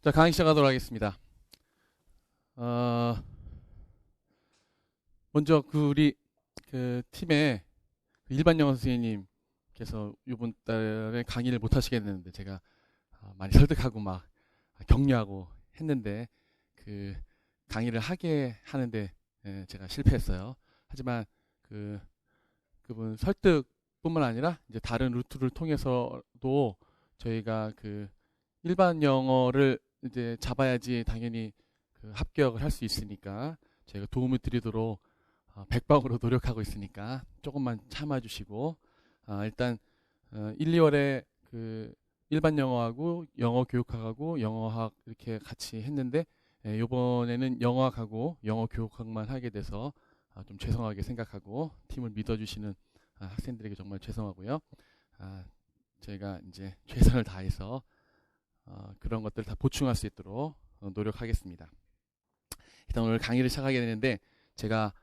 자, 강의 시작하도록 하겠습니다. 먼저 우리 팀의 일반 영어 선생님께서 이번 달에 강의를 못 하시겠는데 제가 많이 설득하고 막 격려하고 했는데 강의를 하게 하는데 제가 실패했어요. 하지만 그분 설득뿐만 아니라 이제 다른 루트를 통해서도 저희가 일반 영어를 이제 잡아야지 당연히 합격을 할 수 있으니까 저희가 도움을 드리도록 백방으로 노력하고 있으니까 조금만 참아주시고 일단 1, 2월에 일반 영어하고 영어 교육학하고 영어학 이렇게 같이 했는데 이번에는 영어학하고 영어 교육학만 하게 돼서 좀 죄송하게 생각하고 팀을 믿어주시는 학생들에게 정말 죄송하고요. 저희가 이제 최선을 다해서 그런 것들을 다 보충할 수 있도록 노력하겠습니다. 일단 오늘 강의를 시작하게 되는데 제가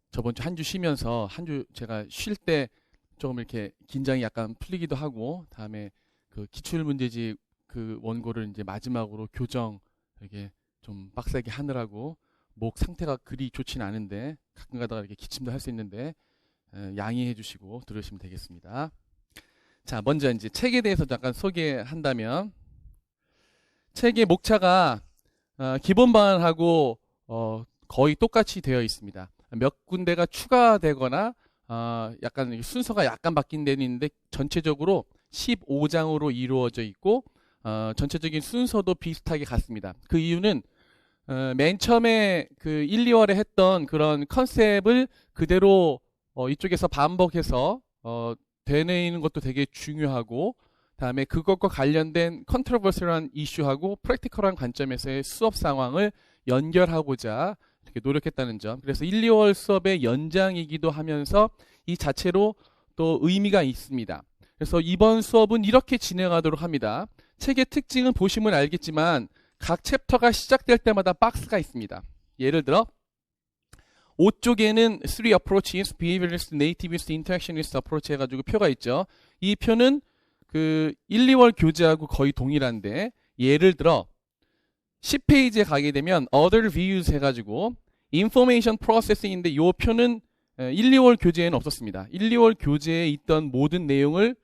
저번 주 한 주 쉬면서 한 주 제가 쉴 때 조금 이렇게 긴장이 약간 풀리기도 하고 다음에 기출문제집 원고를 이제 마지막으로 교정 이렇게 좀 빡세게 하느라고 목 상태가 그리 좋진 않은데 가끔 가다가 이렇게 기침도 할 수 있는데 양해해 주시고 들으시면 되겠습니다. 자, 먼저 이제 책에 대해서 잠깐 소개한다면 책의 목차가 기본 방안하고 거의 똑같이 되어 있습니다. 몇 군데가 추가되거나 약간 순서가 약간 바뀐 데는 있는데 전체적으로 15장으로 이루어져 있고 전체적인 순서도 비슷하게 같습니다. 그 이유는 맨 처음에 1, 2월에 했던 그런 컨셉을 그대로 이쪽에서 반복해서 되뇌이는 것도 되게 중요하고 다음에 그것과 관련된 컨트로버셜한 이슈하고 프랙티컬한 관점에서의 수업 상황을 연결하고자 이렇게 노력했다는 점. 그래서 1, 2월 수업의 연장이기도 하면서 이 자체로 또 의미가 있습니다. 그래서 이번 수업은 이렇게 진행하도록 합니다. 책의 특징은 보시면 알겠지만 각 챕터가 시작될 때마다 박스가 있습니다. 예를 들어 5쪽에는 3 approaches, behaviorist, nativist, interactionist approach 해가지고 표가 있죠. 이 표는 1, 2월 교재하고 거의 동일한데 예를 들어 10페이지에 가게 되면 other views 해가지고 information processing인데 이 표는 1, 2월 교재에는 없었습니다. 1, 2월 교재에 있던 모든 내용을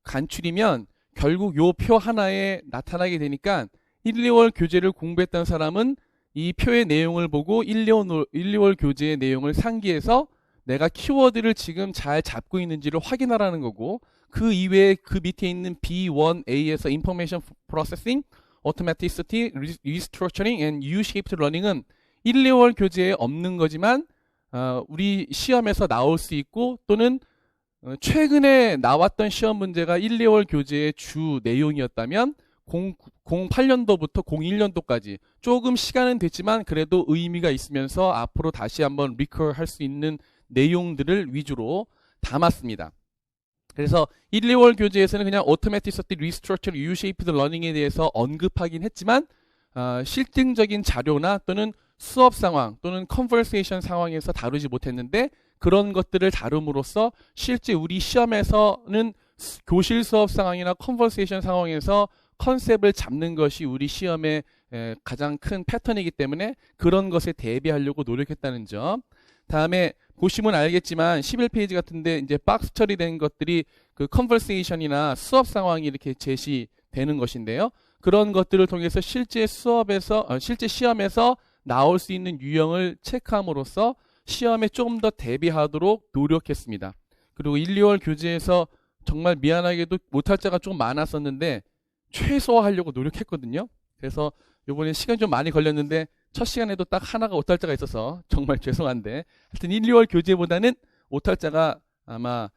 간추리면 결국 이 표 하나에 나타나게 되니까 1, 2월 교재를 공부했던 사람은 이 표의 내용을 보고 1, 2월 교재의 내용을 상기해서 내가 키워드를 지금 잘 잡고 있는지를 확인하라는 거고 그 이외에 그 밑에 있는 B1A에서 Information Processing, Automaticity, Restructuring and U-Shaped Learning은 1, 2월 교재에 없는 거지만 우리 시험에서 나올 수 있고 또는 최근에 나왔던 시험 문제가 1, 2월 교재의 주 내용이었다면 08년도부터 01년도까지 조금 시간은 됐지만 그래도 의미가 있으면서 앞으로 다시 한번 리컬 할 수 있는 내용들을 위주로 담았습니다. 그래서 1, 2월 교재에서는 그냥 Automaticity, Restructure, U-Shaped Learning에 대해서 언급하긴 했지만 실증적인 자료나 또는 수업 상황 또는 컨버세이션 상황에서 다루지 못했는데 그런 것들을 다룸으로써 실제 우리 시험에서는 교실 수업 상황이나 컨버세이션 상황에서 컨셉을 잡는 것이 우리 시험의 가장 큰 패턴이기 때문에 그런 것에 대비하려고 노력했다는 점. 다음에 보시면 알겠지만 11페이지 같은데 이제 박스 처리된 것들이 컨버세이션이나 수업 상황이 이렇게 제시되는 것인데요. 그런 것들을 통해서 실제 시험에서 나올 수 있는 유형을 체크함으로써 시험에 조금 더 대비하도록 노력했습니다. 그리고 1, 2월 교재에서 정말 미안하게도 못할 자가 좀 많았었는데 최소화하려고 노력했거든요. 그래서 이번에 시간이 좀 많이 걸렸는데 첫 시간에도 딱 하나가 오탈자가 있어서 정말 죄송한데 하여튼 1, 2월 교재보다는 오탈자가 아마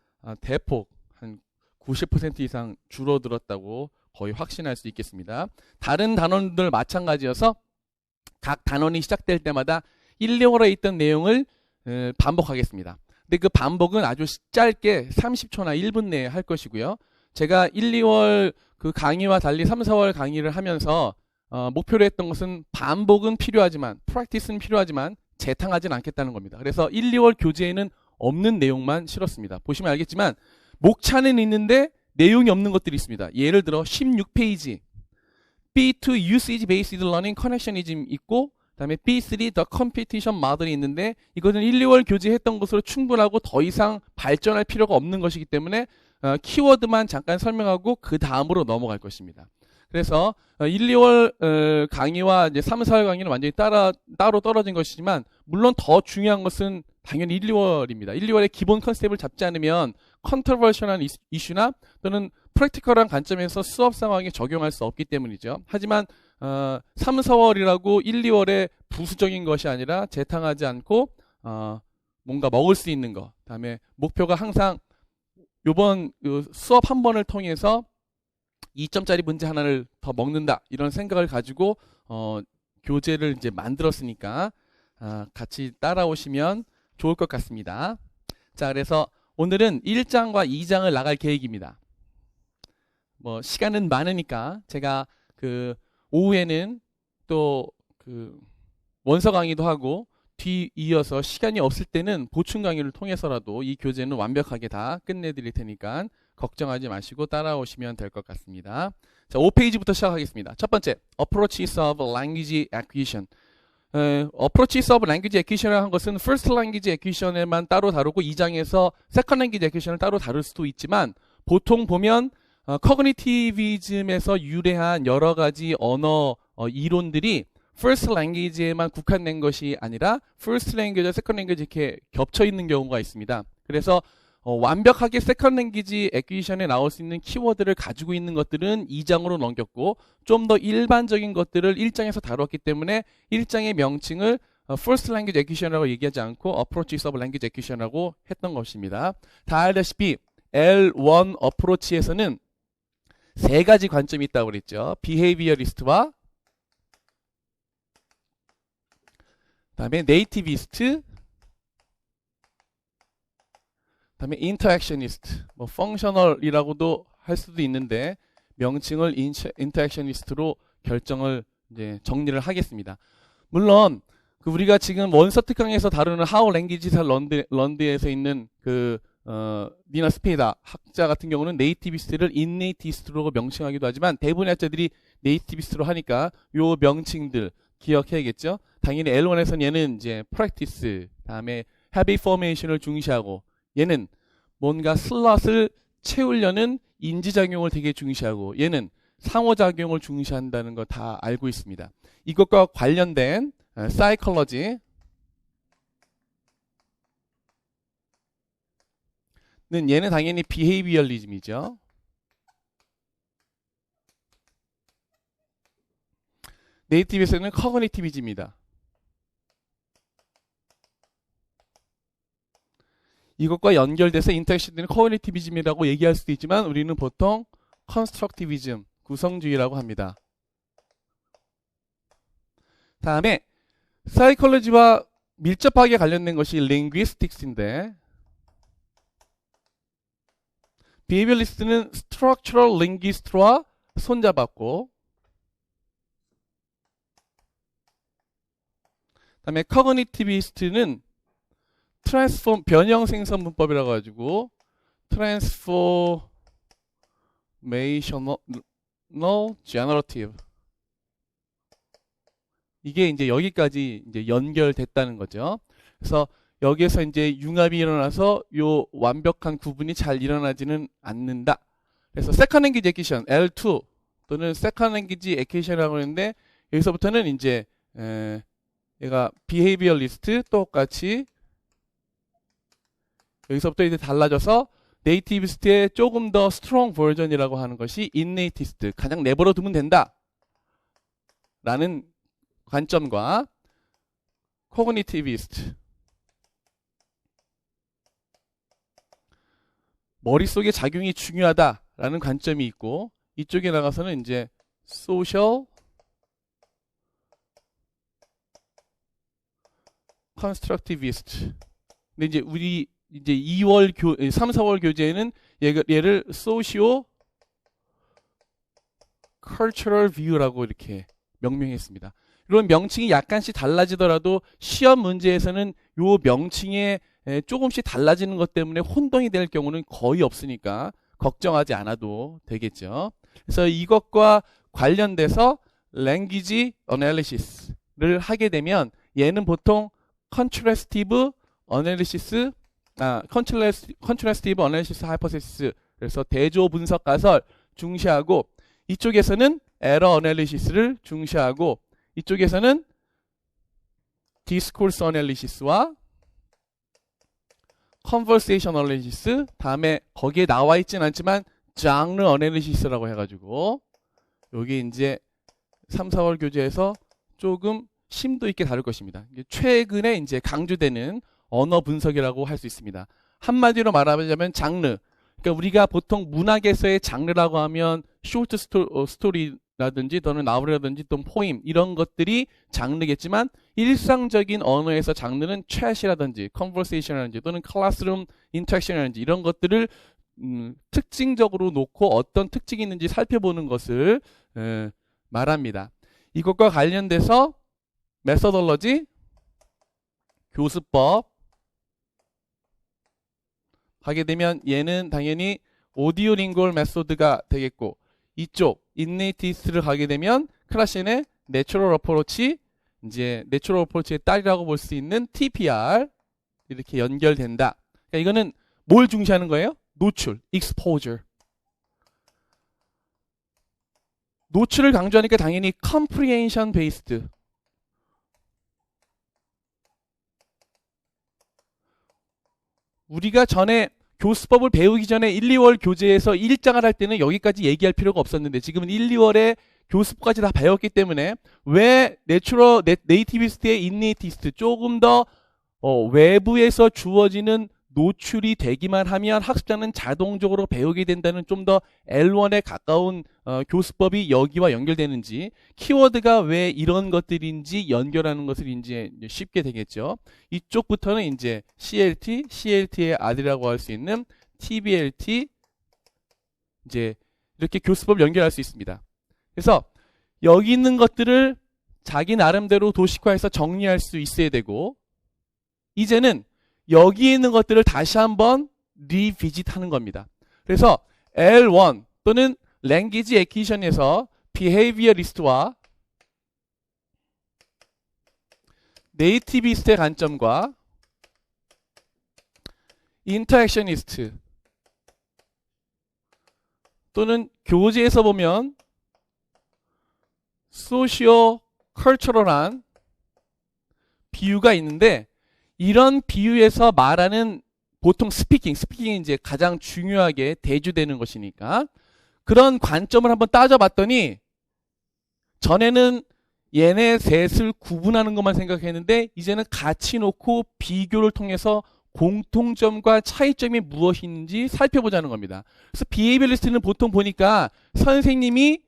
대폭 한 90% 이상 줄어들었다고 거의 확신할 수 있겠습니다. 다른 단원들 마찬가지여서 각 단원이 시작될 때마다 1, 2월에 있던 내용을 반복하겠습니다. 근데 그 반복은 아주 짧게 30초나 1분 내에 할 것이고요. 제가 1, 2월 강의와 달리 3, 4월 강의를 하면서 목표로 했던 것은 반복은 필요하지만 프랙티스는 필요하지만 재탕하지는 않겠다는 겁니다. 그래서 1, 2월 교재에는 없는 내용만 실었습니다. 보시면 알겠지만 목차는 있는데 내용이 없는 것들이 있습니다. 예를 들어 16페이지 B2 usage based learning connectionism 있고 그다음에 B3 the competition model이 있는데 이것은 1, 2월 교재했던 것으로 충분하고 더 이상 발전할 필요가 없는 것이기 때문에 키워드만 잠깐 설명하고 그 다음으로 넘어갈 것입니다. 그래서 1, 2월 강의와 이제 3, 4월 강의는 완전히 따로 떨어진 것이지만 물론 더 중요한 것은 당연히 1, 2월입니다. 1, 2월의 기본 컨셉을 잡지 않으면 컨트로버셜한 이슈나 또는 프랙티컬한 관점에서 수업 상황에 적용할 수 없기 때문이죠. 하지만 3, 4월이라고 1, 2월의 부수적인 것이 아니라 재탕하지 않고 뭔가 먹을 수 있는 것. 그다음에 목표가 항상 요번 수업 한 번을 통해서 2점짜리 문제 하나를 더 먹는다 이런 생각을 가지고 교재를 이제 만들었으니까 같이 따라오시면 좋을 것 같습니다. 자, 그래서 오늘은 1장과 2장을 나갈 계획입니다. 뭐 시간은 많으니까 제가 그 오후에는 또 그 원서 강의도 하고 뒤 이어서 시간이 없을 때는 보충 강의를 통해서라도 이 교재는 완벽하게 다 끝내드릴 테니까 걱정하지 마시고 따라오시면 될 것 같습니다. 자, 5페이지부터 시작하겠습니다. 첫 번째, Approaches of Language Acquisition. Approaches of Language Acquisition을 한 것은 First Language Acquisition에만 따로 다루고 2장에서 Second Language Acquisition을 따로 다룰 수도 있지만 보통 보면 커그니티비즘에서 유래한 여러 가지 언어 이론들이 First Language에만 국한된 것이 아니라 First Language와 Second Language 이렇게 겹쳐 있는 경우가 있습니다. 그래서 완벽하게 Second Language Acquisition에 나올 수 있는 키워드를 가지고 있는 것들은 2장으로 넘겼고 좀 더 일반적인 것들을 1장에서 다뤘기 때문에 1장의 명칭을 First Language Acquisition이라고 얘기하지 않고 Approaches of Language Acquisition이라고 했던 것입니다. 다 알다시피 L1 Approach에서는 세 가지 관점이 있다고 그랬죠. Behaviorist와 그다음에 Nativist, 그다음에 Interactionist, 뭐 Functional이라고도 할 수도 있는데 명칭을 Interactionist로 결정을 이제 정리를 하겠습니다. 물론 그 우리가 지금 원서 특강에서 다루는 How Languages Are Learned에서 있는 그 니나 스페이다 학자 같은 경우는 네이티비스트를 인네이티비스트로 명칭하기도 하지만 대부분의 학자들이 네이티비스트로 하니까 요 명칭들 기억해야겠죠. 당연히 L1에서는 얘는 이제 practice, 다음에 habit formation을 중시하고 얘는 뭔가 슬롯을 채우려는 인지작용을 되게 중시하고 얘는 상호작용을 중시한다는 거 다 알고 있습니다. 이것과 관련된 psychology 얘는 당연히 비헤이비얼리즘이죠. 네이티브에서는 커그니티비즘입니다. 이것과 연결돼서 인터랙션들은 커그니티비즘이라고 얘기할 수도 있지만 우리는 보통 컨스트럭티비즘, 구성주의라고 합니다. 다음에 사이콜로지와 밀접하게 관련된 것이 링귀스틱스인데 비헤이비얼리스트는 스트럭처럴 링귀스트와 손잡았고 다음에 커그니티비스트는 변형 생성 문법이라고 가지고 트랜스포메이셔널 제너러티브 이게 이제 여기까지 이제 연결됐다는 거죠. 그래서 여기에서 이제 융합이 일어나서 요 완벽한 구분이 잘 일어나지는 않는다. 그래서 Second Language Acquisition L2 또는 Second Language Acquisition이라고 하는데 여기서부터는 이제 얘가 Behaviorist 똑같이 여기서부터 이제 달라져서 네이티비스트의 조금 더 스트롱 버전이라고 하는 것이 인네이티스트, 그냥 내버려 두면 된다 라는 관점과 코그니티비스트, 머릿속의 작용이 중요하다라는 관점이 있고 이쪽에 나가서는 이제 소셜 컨스트럭티비스트. 근데 이제 우리 이제 3, 4월 교재에는 얘를 소시오 컬처럴 뷰라고 이렇게 명명했습니다. 이런 명칭이 약간씩 달라지더라도 시험 문제에서는 요 명칭에 조금씩 달라지는 것 때문에 혼동이 될 경우는 거의 없으니까 걱정하지 않아도 되겠죠. 그래서 이것과 관련돼서 language analysis를 하게 되면 얘는 보통 contrastive analysis, contrastive analysis hypothesis, 그래서 대조 분석 가설 중시하고, 이쪽에서는 error analysis를 중시하고, 이쪽에서는 discourse analysis와 conversation analysis, 다음에 거기에 나와 있진 않지만 genre analysis라고 해가지고 여기 이제 3, 4월 교재에서 조금 심도 있게 다룰 것입니다. 최근에 이제 강조되는 언어 분석이라고 할 수 있습니다. 한마디로 말하자면 장르. 그러니까 우리가 보통 문학에서의 장르라고 하면 쇼트 스토리라든지 또는 나홀이라든지 또는 포임 이런 것들이 장르겠지만 일상적인 언어에서 장르는 chat이라든지 conversation이라든지 또는 classroom interaction이라든지 이런 것들을 특징적으로 놓고 어떤 특징이 있는지 살펴보는 것을 말합니다. 이것과 관련돼서 메서덜러지, 교수법 하게 되면 얘는 당연히 오디오링골 메소드가 되겠고, 이쪽 인네이티스트를 가게 되면 크라신의 내추럴 어프로치, 이제 내추럴 어프로치의 딸이라고 볼 수 있는 TPR 이렇게 연결된다. 그러니까 이거는 뭘 중시하는 거예요? 노출, exposure. 노출을 강조하니까 당연히 comprehension based. 우리가 전에 교수법을 배우기 전에 1, 2월 교재에서 1장을 할 때는 여기까지 얘기할 필요가 없었는데 지금은 1, 2월에 교수법까지 다 배웠기 때문에 왜 네이티비스트의 인네이티스트 조금 더 외부에서 주어지는 노출이 되기만 하면 학습자는 자동적으로 배우게 된다는 좀 더 L1에 가까운 교수법이 여기와 연결되는지, 키워드가 왜 이런 것들인지 연결하는 것을 이제 쉽게 되겠죠. 이쪽부터는 이제 CLT, CLT의 아들이라고 할 수 있는 TBLT, 이제 이렇게 교수법 연결할 수 있습니다. 그래서 여기 있는 것들을 자기 나름대로 도식화해서 정리할 수 있어야 되고, 이제는 여기 있는 것들을 다시 한번 리비짓하는 겁니다. 그래서 L1 또는 Language Acquisition에서 Behaviorist와 Nativist의 관점과 Interactionist 또는 교재에서 보면 Socio-Cultural한 비유가 있는데, 이런 비유에서 말하는 보통 스피킹이 이제 가장 중요하게 대주되는 것이니까 그런 관점을 한번 따져봤더니 전에는 얘네 셋을 구분하는 것만 생각했는데 이제는 같이 놓고 비교를 통해서 공통점과 차이점이 무엇인지 살펴보자는 겁니다. 그래서 비헤이비어리스트는 보통 보니까 선생님이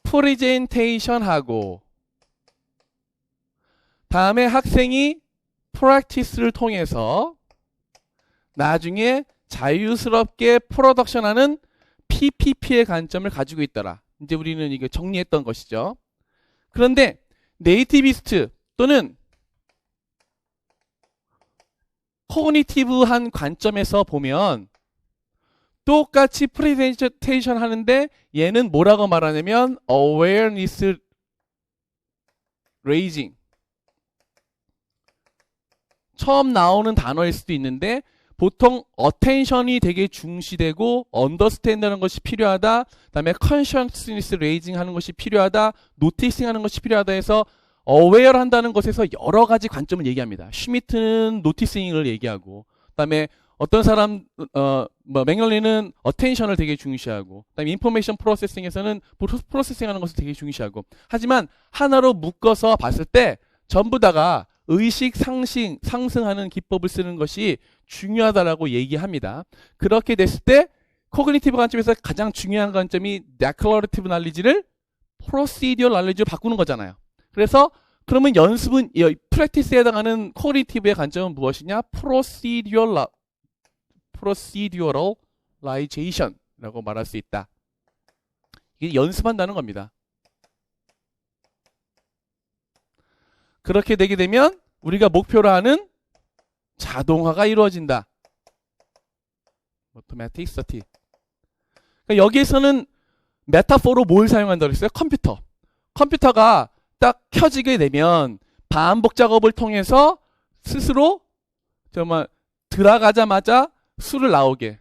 프레젠테이션하고 다음에 학생이 프랙티스를 통해서 나중에 자유스럽게 프로덕션하는 PPP의 관점을 가지고 있더라. 이제 우리는 이거 정리했던 것이죠. 그런데 네이티비스트 또는 코그니티브한 관점에서 보면 똑같이 프레젠테이션 하는데 얘는 뭐라고 말하냐면 awareness raising, 처음 나오는 단어일 수도 있는데 보통 attention이 되게 중시되고 understand하는 것이 필요하다, 그 다음에 consciousness raising 하는 것이 필요하다, noticing 하는 것이 필요하다 해서 aware 한다는 것에서 여러 가지 관점을 얘기합니다. 슈미트는 noticing을 얘기하고, 그 다음에 어떤 사람 맥널리는 attention을 되게 중시하고, 그 다음에 information processing에서는 프로세싱 하는 것을 되게 중시하고, 하지만 하나로 묶어서 봤을 때 전부 다가 의식 상승하는 기법을 쓰는 것이 중요하다라고 얘기합니다. 그렇게 됐을 때 코그니티브 관점에서 가장 중요한 관점이 declarative knowledge를 procedural knowledge로 바꾸는 거잖아요. 그래서 그러면 연습은 프랙티스에 해당하는 코그니티브의 관점은 무엇이냐? proceduralization라고 말할 수 있다. 이게 연습한다는 겁니다. 그렇게 되게 되면 우리가 목표로 하는 자동화가 이루어진다. Automatic Certi. 그러니까 여기에서는 메타포로 뭘 사용한다고 했어요? 컴퓨터. 컴퓨터가 딱 켜지게 되면 반복 작업을 통해서 스스로 정말 들어가자마자 수를 나오게.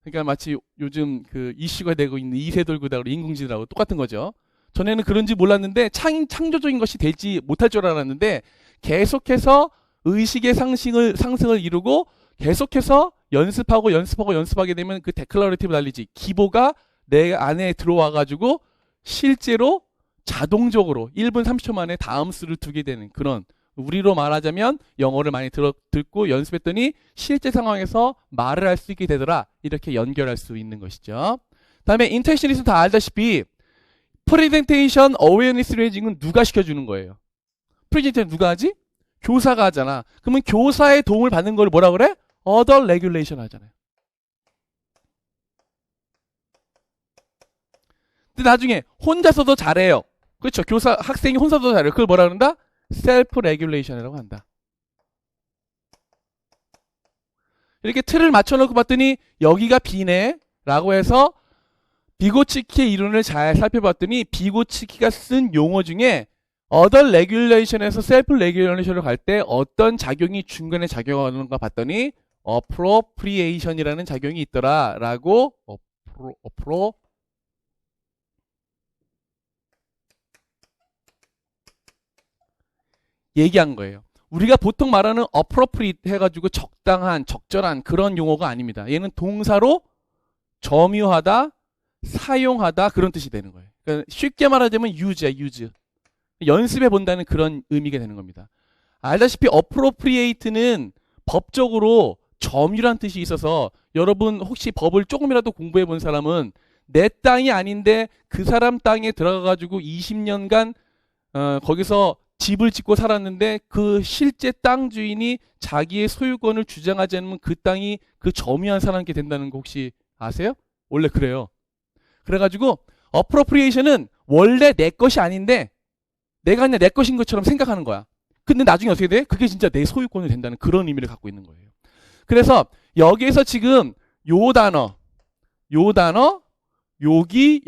그러니까 마치 요즘 그 이슈가 되고 있는 이세돌구다로 인공지능하고 똑같은 거죠. 전에는 그런지 몰랐는데 창조적인 것이 되지 못할 줄 알았는데 계속해서 의식의 상승을 이루고 계속해서 연습하게 되면 그 데클러레이티브 날리지 기보가 내 안에 들어와가지고 실제로 자동적으로 1분 30초 만에 다음 수를 두게 되는 그런, 우리로 말하자면 영어를 많이 듣고 연습했더니 실제 상황에서 말을 할 수 있게 되더라. 이렇게 연결할 수 있는 것이죠. 다음에 인터랙션리스트 다 알다시피 프레젠테이션 어웨어니스 레이징은 누가 시켜주는 거예요? 프레젠테이션 누가 하지? 교사가 하잖아. 그러면 교사의 도움을 받는 걸 뭐라 그래? other regulation 하잖아요. 근데 나중에 혼자서도 잘해요. 그렇죠. 학생이 혼자서도 잘해요. 그걸 뭐라 그런다? 셀프 레귤레이션이라고 한다. 이렇게 틀을 맞춰놓고 봤더니 여기가 비네 라고 해서 비고치키의 이론을 잘 살펴봤더니 비고치키가 쓴 용어 중에 other regulation에서 self regulation으로 갈 때 어떤 작용이 중간에 작용하는가 봤더니 appropriation이라는 작용이 있더라 라고 얘기한 거예요. 우리가 보통 말하는 appropriate 해가지고 적당한, 적절한 그런 용어가 아닙니다. 얘는 동사로 점유하다, 사용하다 그런 뜻이 되는 거예요. 그러니까 쉽게 말하자면 use야, use. 연습해 본다는 그런 의미가 되는 겁니다. 알다시피 appropriate는 법적으로 점유란 뜻이 있어서 여러분 혹시 법을 조금이라도 공부해 본 사람은 내 땅이 아닌데 그 사람 땅에 들어가가지고 20년간 거기서 집을 짓고 살았는데 그 실제 땅 주인이 자기의 소유권을 주장하지 않으면 그 땅이 그 점유한 사람께 된다는 거 혹시 아세요? 원래 그래요. 그래가지고 appropriation은 원래 내 것이 아닌데 내가 그냥 내 것인 것처럼 생각하는 거야. 근데 나중에 어떻게 돼? 그게 진짜 내 소유권이 된다는 그런 의미를 갖고 있는 거예요. 그래서 여기에서 지금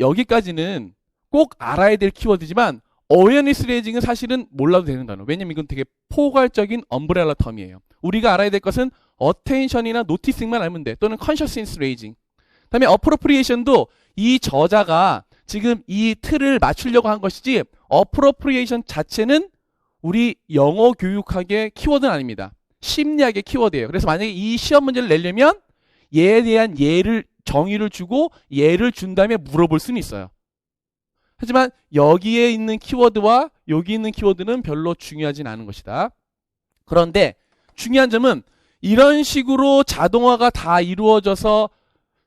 여기까지는 꼭 알아야 될 키워드지만 어웨어니스 레이징은 사실은 몰라도 되는 단어. 왜냐면 이건 되게 포괄적인 엄브렐라 텀이에요. 우리가 알아야 될 것은 attention이나 noticing만 알면 돼. 또는 consciousness raising. 그다음에 appropriation도 이 저자가 지금 이 틀을 맞추려고 한 것이지 appropriation 자체는 우리 영어 교육학의 키워드는 아닙니다. 심리학의 키워드예요. 그래서 만약에 이 시험 문제를 내려면 얘에 대한 정의를 주고 얘를 준 다음에 물어볼 수는 있어요. 하지만 여기에 있는 키워드와 여기 있는 키워드는 별로 중요하진 않은 것이다. 그런데 중요한 점은 이런 식으로 자동화가 다 이루어져서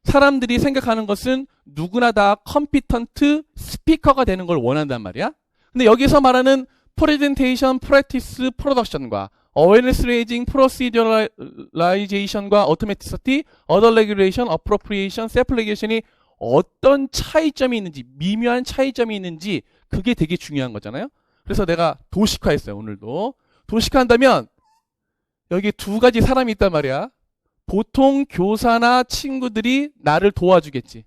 사람들이 생각하는 것은 누구나 다 컴피턴트 스피커가 되는 걸 원한단 말이야. 근데 여기서 말하는 프레젠테이션, 프랙티스, 프로덕션과 어웨어니스 레이징, 프로시저라이제이션과 오토매티시티, 어더 레귤레이션, 어프로프리에이션, 셀프 레귤레이션이 어떤 차이점이 있는지, 미묘한 차이점이 있는지 그게 되게 중요한 거잖아요. 그래서 내가 도식화했어요. 오늘도. 도식화한다면 여기 두 가지 사람이 있단 말이야. 보통 교사나 친구들이 나를 도와주겠지.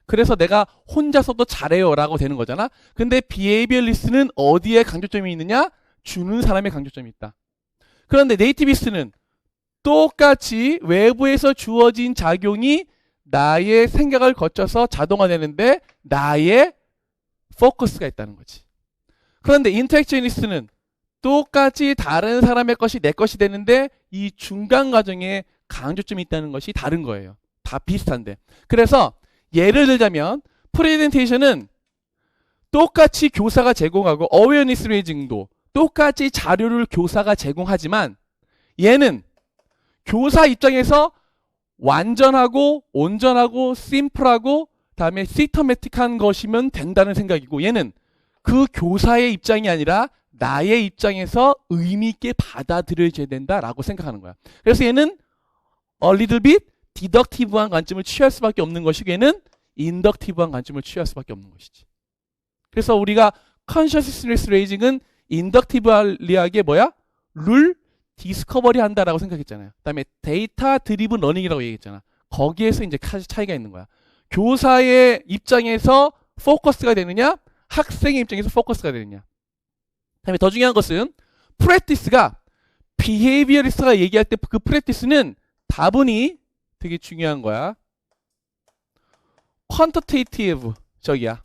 그래서 내가 혼자서도 잘해요 라고 되는 거잖아. 근데 비헤이비얼리스트는 어디에 강조점이 있느냐? 주는 사람의 강조점이 있다. 그런데 네이티비스트는 똑같이 외부에서 주어진 작용이 나의 생각을 거쳐서 자동화되는데 나의 포커스가 있다는 거지. 그런데 인터랙션리스트는 똑같이 다른 사람의 것이 내 것이 되는데 이 중간 과정에 강조점이 있다는 것이 다른 거예요. 다 비슷한데. 그래서 예를 들자면 프레젠테이션은 똑같이 교사가 제공하고 어웨어니스 레이징도 똑같이 자료를 교사가 제공하지만 얘는 교사 입장에서 완전하고 온전하고 심플하고 다음에 시스터매틱한 것이면 된다는 생각이고 얘는 그 교사의 입장이 아니라 나의 입장에서 의미 있게 받아들여져야 된다라고 생각하는 거야. 그래서 얘는 a little bit 디덕티브한 관점을 취할 수밖에 없는 것이고 얘는 인덕티브한 관점을 취할 수밖에 없는 것이지. 그래서 우리가 consciousness raising은 인덕티브리하게 뭐야? 룰 디스커버리 한다라고 생각했잖아요. 그 다음에 데이터 드리븐 러닝이라고 얘기했잖아. 거기에서 이제 차이가 있는 거야. 교사의 입장에서 포커스가 되느냐? 학생의 입장에서 포커스가 되느냐. 그다음에 더 중요한 것은 practice가 behaviorist가 얘기할 때 그 practice는 다분히 되게 중요한 거야. quantitative 저기야.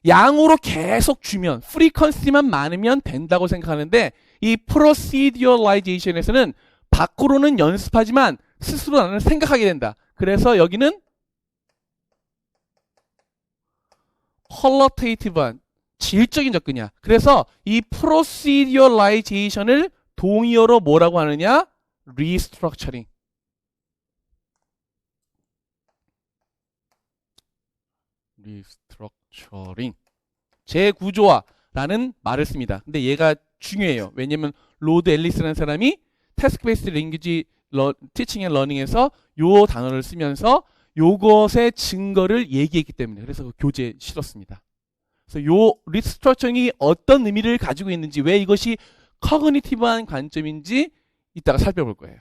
양으로 계속 주면 frequency만 많으면 된다고 생각하는데 이 proceduralization에서는 밖으로는 연습하지만 스스로 나는 생각하게 된다. 그래서 여기는 qualitative한 질적인 접근이야. 그래서 이 proceduralization을 동의어로 뭐라고 하느냐? restructuring. restructuring. 재구조화라는 말을 씁니다. 근데 얘가 중요해요. 왜냐면 로드 앨리스라는 사람이 task based language teaching and learning에서 요 단어를 쓰면서 요것의 증거를 얘기했기 때문에 그래서 그 교재에 실었습니다. 그래서 요 리스트럭처링이 어떤 의미를 가지고 있는지 왜 이것이 커그니티브한 관점인지 이따가 살펴볼 거예요.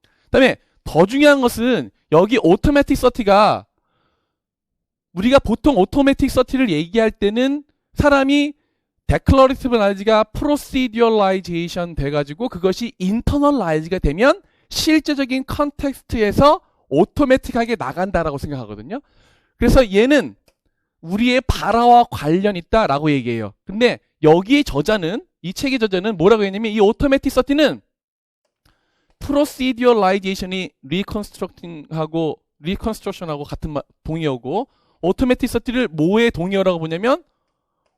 그 다음에 더 중요한 것은 여기 오토매틱 서티가 우리가 보통 오토매틱 서티를 얘기할 때는 사람이 declarative knowledge가 proceduralization 돼가지고 그것이 internalize가 되면 실제적인 컨텍스트에서 오토매틱하게 나간다라고 생각하거든요. 그래서 얘는 우리의 발화와 관련 있다라고 얘기해요. 근데 여기의 저자는 이 책의 저자는 뭐라고 했냐면 이 오토매틱 서티는 proceduralization이 reconstruction하고 같은 동의어고 오토매틱 서티를 뭐의 동의어라고 보냐면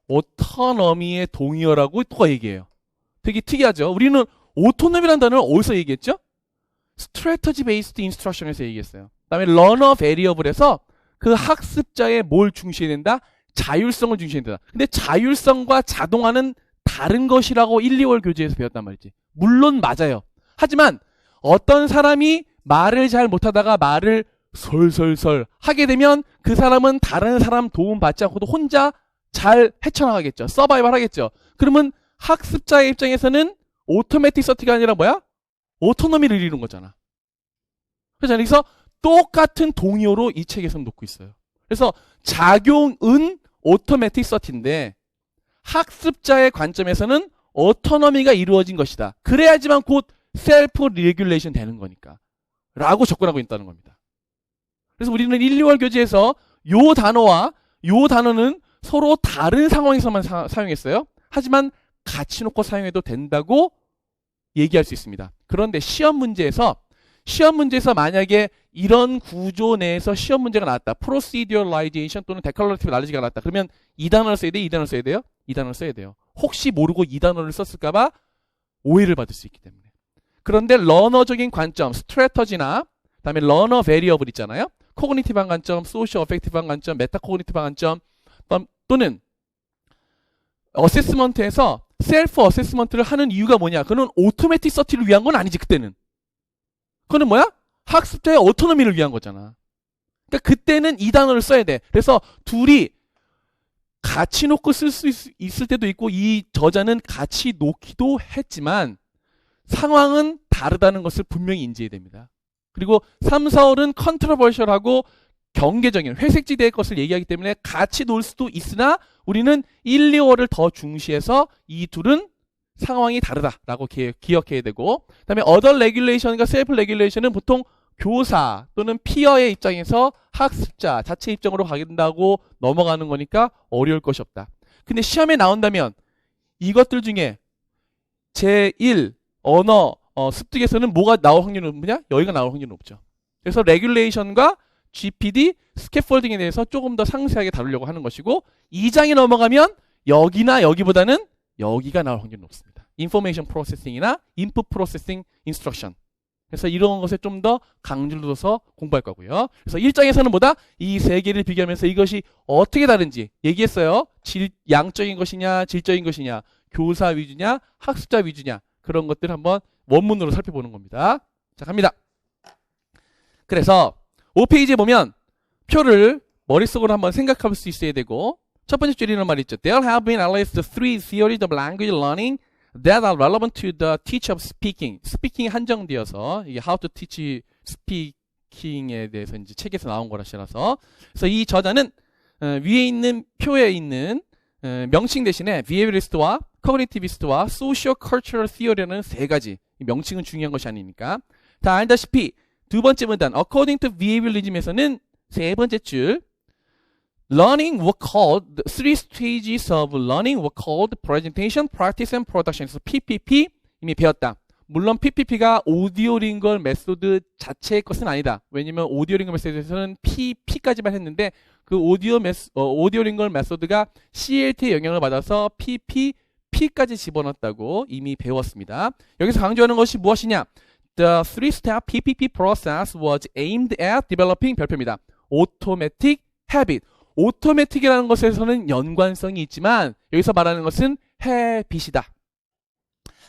오토노미의 동의어라고 또 얘기해요. 되게 특이하죠. 우리는 오토노미라는 단어를 어디서 얘기했죠? strategy based instruction에서 얘기했어요. 그 다음에 learner variable에서 그 학습자의 뭘 중시해야 된다? 자율성을 중시해야 된다. 근데 자율성과 자동화는 다른 것이라고 1, 2월 교재에서 배웠단 말이지. 물론 맞아요. 하지만 어떤 사람이 말을 잘 못하다가 말을 솔솔솔 하게 되면 그 사람은 다른 사람 도움 받지 않고도 혼자 잘 헤쳐나가겠죠. 서바이벌 하겠죠. 그러면 학습자의 입장에서는 오토매틱 서티가 아니라 뭐야? 오토노미를 이루는 거잖아. 그래서 여기서 똑같은 동의어로 이 책에서 놓고 있어요. 그래서 작용은 오토매틱 서티인데 학습자의 관점에서는 오토노미가 이루어진 것이다. 그래야지만 곧 셀프 레귤레이션 되는 거니까 라고 접근하고 있다는 겁니다. 그래서 우리는 1, 2월 교재에서 요 단어와 요 단어는 서로 다른 상황에서만 사용했어요. 하지만 같이 놓고 사용해도 된다고 얘기할 수 있습니다. 그런데 시험 문제에서 만약에 이런 구조 내에서 시험 문제가 나왔다. proceduralization 또는 declarative knowledge가 나왔다. 그러면 이 단어를 써야 돼요? 이 단어를 써야 돼요? 이 단어를 써야 돼요. 혹시 모르고 이 단어를 썼을까봐 오해를 받을 수 있기 때문에. 그런데 러너적인 관점, 스트래터지나 그다음에 러너 베리어블 있잖아요. 코그니티브한 관점, 소셜 어펙티브한 관점, 메타코그니티브한 관점 또는 어세스먼트에서 셀프 어세스먼트를 하는 이유가 뭐냐? 그는 오토매틱 서티를 위한 건 아니지 그때는. 그거는 뭐야? 학습자의 오토노미를 위한 거잖아. 그러니까 그때는 이 단어를 써야 돼. 그래서 둘이 같이 놓고 쓸 수 있을 때도 있고 이 저자는 같이 놓기도 했지만 상황은 다르다는 것을 분명히 인지해야 됩니다. 그리고 3, 4월은 컨트로버셜하고 경계적인 회색지대의 것을 얘기하기 때문에 같이 놓을 수도 있으나 우리는 1, 2월을 더 중시해서 이 둘은 상황이 다르다라고 기억해야 되고 그 다음에 other regulation과 self regulation은 보통 교사 또는 피어의 입장에서 학습자 자체 입장으로 가긴다고 넘어가는 거니까 어려울 것이 없다. 근데 시험에 나온다면 이것들 중에 제1 언어 습득에서는 뭐가 나올 확률이 높냐? 여기가 나올 확률이 높죠. 그래서 regulation과 GPD, 스캐폴딩에 대해서 조금 더 상세하게 다루려고 하는 것이고 2장에 넘어가면 여기나 여기보다는 여기가 나올 확률이 높습니다. 인포메이션 프로세싱이나 인풋 프로세싱 인스트럭션. 그래서 이런 것에 좀 더 강조를 둬서 공부할 거고요. 그래서 1장에서는 뭐다? 이 세 개를 비교하면서 이것이 어떻게 다른지 얘기했어요. 양적인 것이냐, 질적인 것이냐, 교사 위주냐, 학습자 위주냐 그런 것들 한번 원문으로 살펴보는 겁니다. 자, 갑니다. 그래서 5페이지에 보면 표를 머릿속으로 한번 생각할 수 있어야 되고 첫 번째 줄에 이런 말이 있죠. There have been at least 3 theories of language learning that are relevant to the teaching of speaking. 스피킹이 한정되어서 이게 how to teach speaking에 대해서 이제 책에서 나온 거라서 그래서 이 저자는 위에 있는 표에 있는 명칭 대신에 behaviorist와 cognitivis트와 socio-cultural theory라는 세 가지. 명칭은 중요한 것이 아니니까. 다 알다시피 두 번째 문단 according to behaviorism에서는 세 번째 줄 learning were called the three stages of learning were called presentation, practice, and production. 그래서 PPP 이미 배웠다. 물론 PPP가 오디오 링걸 메소드 자체의 것은 아니다. 왜냐면 오디오 링걸 메소드에서는 PP까지만 했는데 그 오디오 링걸 메소드가 CLT의 영향을 받아서 PPP까지 집어넣었다고 이미 배웠습니다. 여기서 강조하는 것이 무엇이냐? The three-step PPP process was aimed at developing 별표입니다. Automatic habit. 오토매틱이라는 것에서는 연관성이 있지만 여기서 말하는 것은 habit이다.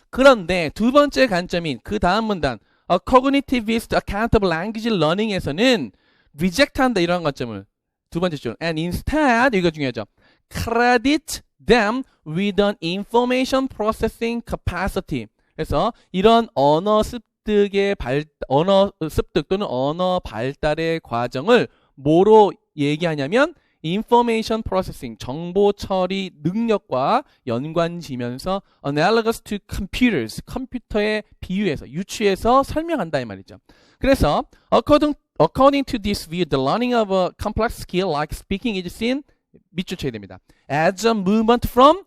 그런데 두 번째 관점인 그 다음 문단 A cognitivist account of language learning에서는 reject한다 이러한 관점을 두 번째 줄 and instead 이거 중요하죠. credit them with an information processing capacity. 그래서 이런 언어 습득 또는 언어 발달의 과정을 뭐로 얘기하냐면 information processing, 정보 처리 능력과 연관지면서 analogous to computers, 컴퓨터에 비유해서, 유추해서 설명한다 이 말이죠. 그래서 according to this view, the learning of a complex skill like speaking is seen 밑줄 쳐야 됩니다. as a movement from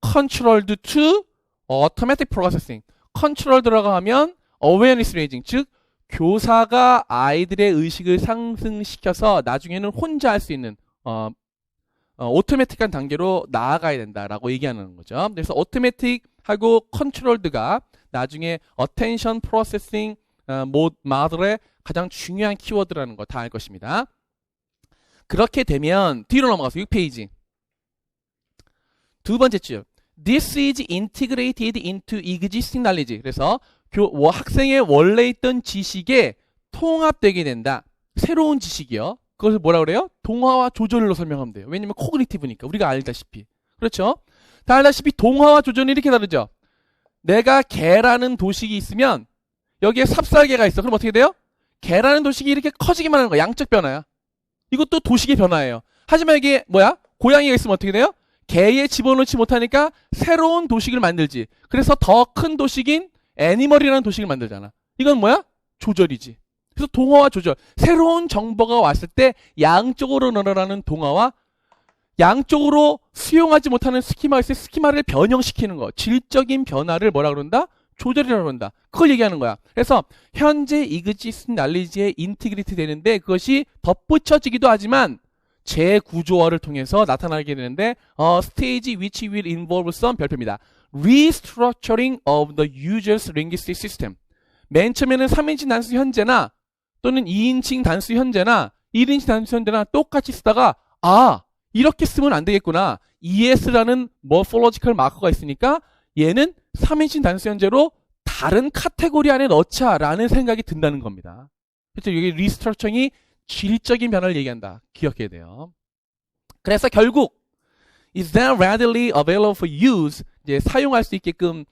controlled to automatic processing. control 들어가면 awareness raising, 즉 교사가 아이들의 의식을 상승시켜서 나중에는 혼자 할 수 있는 오토매틱한 단계로 나아가야 된다라고 얘기하는 거죠. 그래서 오토매틱하고 컨트롤드가 나중에 attention processing 모델의 가장 중요한 키워드라는 거 다 알 것입니다. 그렇게 되면 뒤로 넘어가서 6페이지 두 번째 줄 This is integrated into existing knowledge. 그래서 학생의 원래 있던 지식에 통합되게 된다. 새로운 지식이요. 그것을 뭐라 그래요? 동화와 조절로 설명하면 돼요. 왜냐면 코그니티브니까. 우리가 알다시피. 그렇죠? 다 알다시피 동화와 조절은 이렇게 다르죠. 내가 개라는 도식이 있으면 여기에 삽살개가 있어. 그럼 어떻게 돼요? 개라는 도식이 이렇게 커지기만 하는 거야. 양적 변화야. 이것도 도식의 변화예요. 하지만 이게 뭐야? 고양이가 있으면 어떻게 돼요? 개에 집어넣지 못하니까 새로운 도식을 만들지. 그래서 더 큰 도식인 애니멀이라는 도식을 만들잖아. 이건 뭐야? 조절이지. 그래서 동화와 조절. 새로운 정보가 왔을 때 양쪽으로 늘어나는 동화와 양쪽으로 수용하지 못하는 스키마가 있을 때 스키마를 변형시키는 거. 질적인 변화를 뭐라 그런다? 조절이라고 그런다. 그걸 얘기하는 거야. 그래서 현재 existing knowledge에 인티그리티 되는데 그것이 덧붙여지기도 하지만 재구조화를 통해서 나타나게 되는데 stage which will involve some 별표입니다. Restructuring of the user's linguistic system. 맨 처음에는 3인칭 단수 현재나 또는 2인칭 단수 현재나 1인칭 단수 현재나 똑같이 쓰다가 이렇게 쓰면 안 되겠구나. ES라는 morphological 마커가 있으니까 얘는 3인칭 단수 현재로 다른 카테고리 안에 넣자라는 생각이 든다는 겁니다. 그래서 여기 리스트럭처링이 질적인 변화를 얘기한다. 기억해야 돼요. 그래서 결국 is that readily available for use 이제 사용할 수 있게끔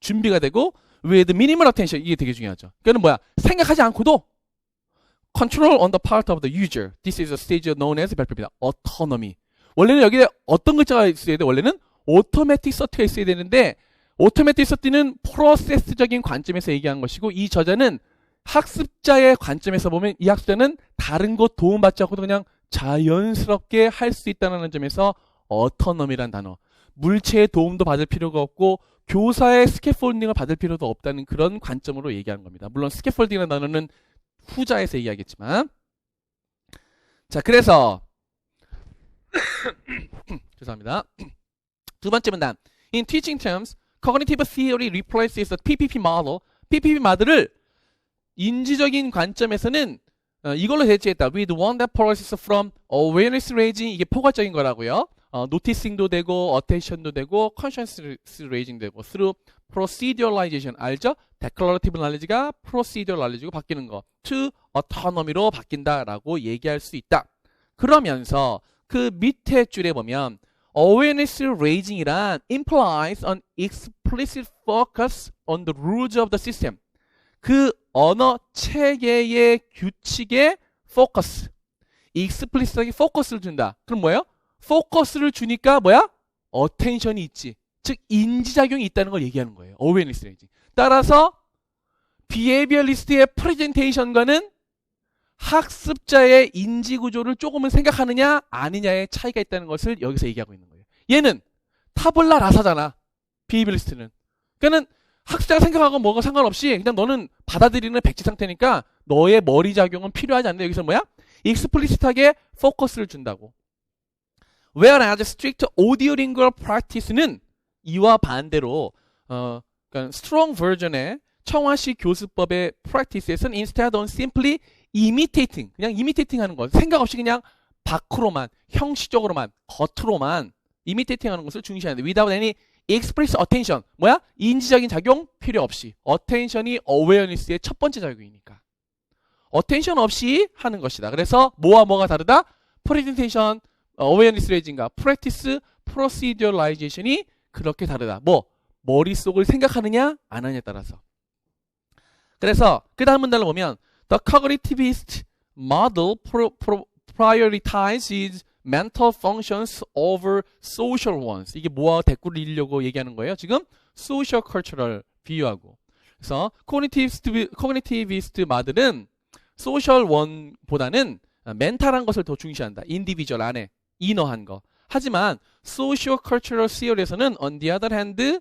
준비가 되고 with minimal attention 이게 되게 중요하죠. 그거는 뭐야? 생각하지 않고도 control on the part of the user. This is a stage known as 별표입니다. autonomy. 원래는 여기에 어떤 글자가 있어야 돼? 원래는 automatic cert가 있어야 되는데 automatic cert는 프로세스적인 관점에서 얘기한 것이고 이 저자는 학습자의 관점에서 보면 이 학습자는 다른 것 도움받지 않고도 그냥 자연스럽게 할 수 있다는 점에서 autonomy라는 단어. 물체의 도움도 받을 필요가 없고 교사의 스캐폴딩을 받을 필요도 없다는 그런 관점으로 얘기하는 겁니다. 물론 스캐폴딩이라는 단어는 후자에서 얘기하겠지만 자 그래서 죄송합니다. 두 번째 문단 In teaching terms, cognitive theory replaces the PPP model. PPP 모델을 인지적인 관점에서는 이걸로 대체했다. With one that processes from awareness raising 이게 포괄적인 거라고요. noticing도 되고 attention도 되고 consciousness raising도 되고 through proceduralization 알죠? declarative knowledge가 procedural knowledge로 바뀌는 거 to autonomy로 바뀐다라고 얘기할 수 있다. 그러면서 그 밑에 줄에 보면 awareness raising이란 implies an explicit focus on the rules of the system. 그 언어 체계의 규칙에 focus, explicit하게 focus를 준다. 그럼 뭐예요? focus를 주니까 뭐야? 어텐션이 있지. 즉 인지작용이 있다는 걸 얘기하는 거예요. 어웨어니스 레이징. 따라서 비헤이비어리스트의 프레젠테이션과는 학습자의 인지구조를 조금은 생각하느냐 아니냐의 차이가 있다는 것을 여기서 얘기하고 있는 거예요. 얘는 타블라 라사잖아. 비헤이비어리스트는. 그러니까는 학습자가 생각하고 뭐가 상관없이 그냥 너는 받아들이는 백지 상태니까 너의 머리 작용은 필요하지 않는데 여기서 뭐야? 익스플리시트하게 포커스를 준다고. Whereas strict audiolingual practice는 이와 반대로 그러니까 strong version의 청화식 교수법의 practice에서는 instead of simply imitating, 그냥 imitating 하는 것, 생각 없이 그냥 밖으로만, 형식적으로만, 겉으로만 imitating 하는 것을 중시하는데 without any express attention, 뭐야? 인지적인 작용 필요 없이. attention이 awareness의 첫 번째 작용이니까. attention 없이 하는 것이다. 그래서 뭐와 뭐가 다르다? presentation, awareness raising과 practice, proceduralization이 그렇게 다르다. 뭐? 머릿속을 생각하느냐 안 하느냐에 따라서. 그래서 그 다음 문단을 보면 The cognitivist model prioritizes mental functions over social ones. 이게 뭐와 대꾸를 이으려고 얘기하는 거예요? 지금 social cultural 비유하고. 그래서 cognitivist model은 social one보다는 멘탈한 것을 더 중시한다. individual 안에 이너한 거. 하지만 social cultural theory에서는 on the other hand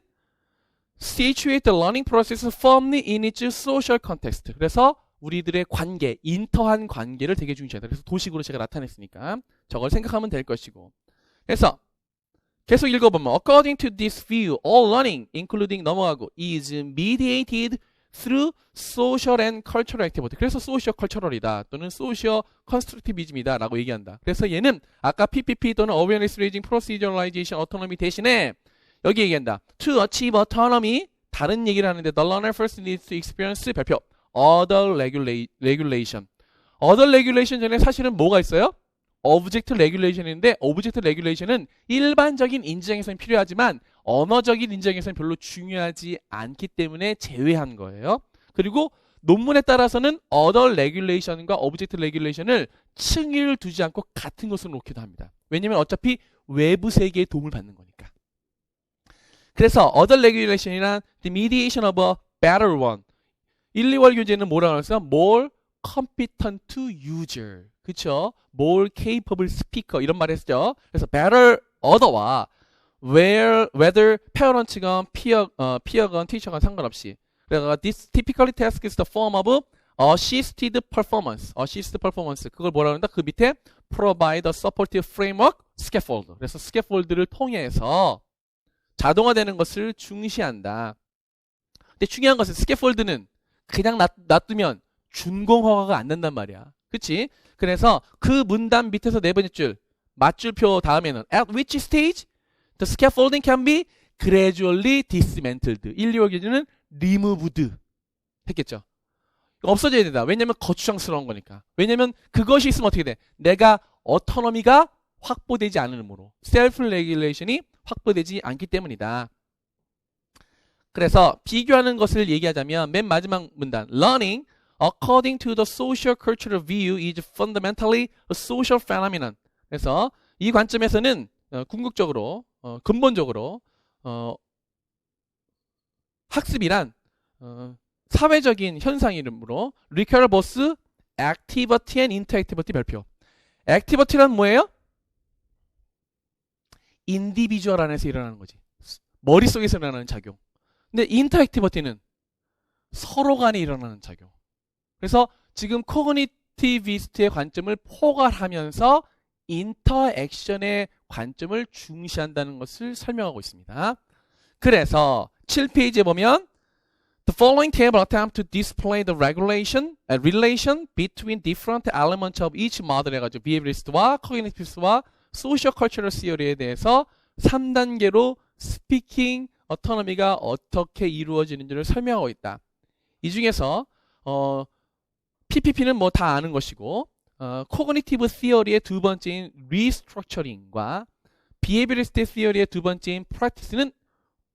situate the learning process firmly in its social context. 그래서 우리들의 관계, 인터한 관계를 되게 중시한다. 그래서 도식으로 제가 나타냈으니까 저걸 생각하면 될 것이고. 그래서 계속 읽어보면 According to this view, all learning, including 넘어가고, is mediated through social and cultural activity. 그래서 social cultural이다 또는 social constructivism이다 라고 얘기한다. 그래서 얘는 아까 PPP 또는 awareness raising, proceduralization, autonomy 대신에 여기 얘기한다. To achieve autonomy, 다른 얘기를 하는데 the learner first needs to experience 별표 other regulation. other regulation 전에 사실은 뭐가 있어요? object regulation인데 object regulation은 일반적인 인지장에서는 필요하지만 언어적인 인지장에서는 별로 중요하지 않기 때문에 제외한 거예요. 그리고 논문에 따라서는 other regulation과 object regulation을 층위를 두지 않고 같은 것으로 놓기도 합니다. 왜냐면 어차피 외부 세계의 도움을 받는 거니까. 그래서 other regulation이란 the mediation of a better one. 1, 2월 교재는 뭐라고 했어요? more competent user. 그쵸? more capable speaker 이런 말 했죠. 그래서 better other와 whether parent건 peer건 teacher건 상관없이. 그래서 this typically task is the form of assisted performance. assisted performance. 그걸 뭐라고 한다? 그 밑에 provide a supportive framework scaffold. 그래서 scaffold를 통해서 자동화되는 것을 중시한다. 근데 중요한 것은 스캐폴드는 그냥 놔두면 준공허가가 안 난단 말이야. 그치? 그래서 그 문단 밑에서 네 번째 줄 맞줄표 다음에는 at which stage the scaffolding can be gradually dismantled. 1, 2월 기준은 removed 했겠죠. 없어져야 된다. 왜냐면 거추장스러운 거니까. 왜냐면 그것이 있으면 어떻게 돼? 내가 어토노미가 확보되지 않으므로 셀프 레귤레이션이 확보되지 않기 때문이다. 그래서 비교하는 것을 얘기하자면 맨 마지막 문단 Learning according to the social cultural view is fundamentally a social phenomenon. 그래서 이 관점에서는 궁극적으로 근본적으로 학습이란 사회적인 현상이므로 require both activity and interactivity 별표. activity란 뭐예요? 인디비주얼 안에서 일어나는 거지. 머릿속에서 일어나는 작용. 근데 인터액티비티는 서로 간에 일어나는 작용. 그래서 지금 코그니티비스트의 관점을 포괄하면서 인터액션의 관점을 중시한다는 것을 설명하고 있습니다. 그래서 7페이지에 보면 The following table attempt to display the relation between different elements of each model 해가지고 behaviorist와 cognitivist와 social cultural theory에 대해서 3단계로 speaking autonomy가 어떻게 이루어지는지를 설명하고 있다. 이 중에서 PPP는 뭐 다 아는 것이고 cognitive theory의 두 번째인 restructuring과 behaviorist theory의 두 번째인 practice는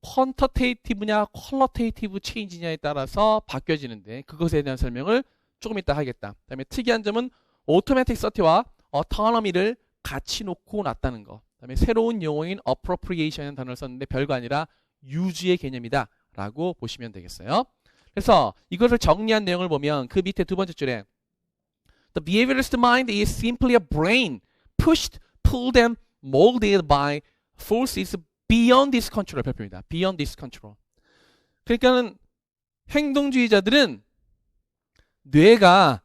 quantitative냐 qualitative change냐에 따라서 바뀌어지는데 그것에 대한 설명을 조금 이따 하겠다. 그 다음에 특이한 점은 automatic certa와 autonomy를 같이 놓고 놨다는 거. 그다음에 새로운 용어인 appropriation이라는 단어를 썼는데 별거 아니라 유주의 개념이다 라고 보시면 되겠어요. 그래서 이것을 정리한 내용을 보면 그 밑에 두 번째 줄에 The behaviorist mind is simply a brain pushed, pulled and molded by forces beyond this control. 발표입니다. Beyond this control. 그러니까는 행동주의자들은 뇌가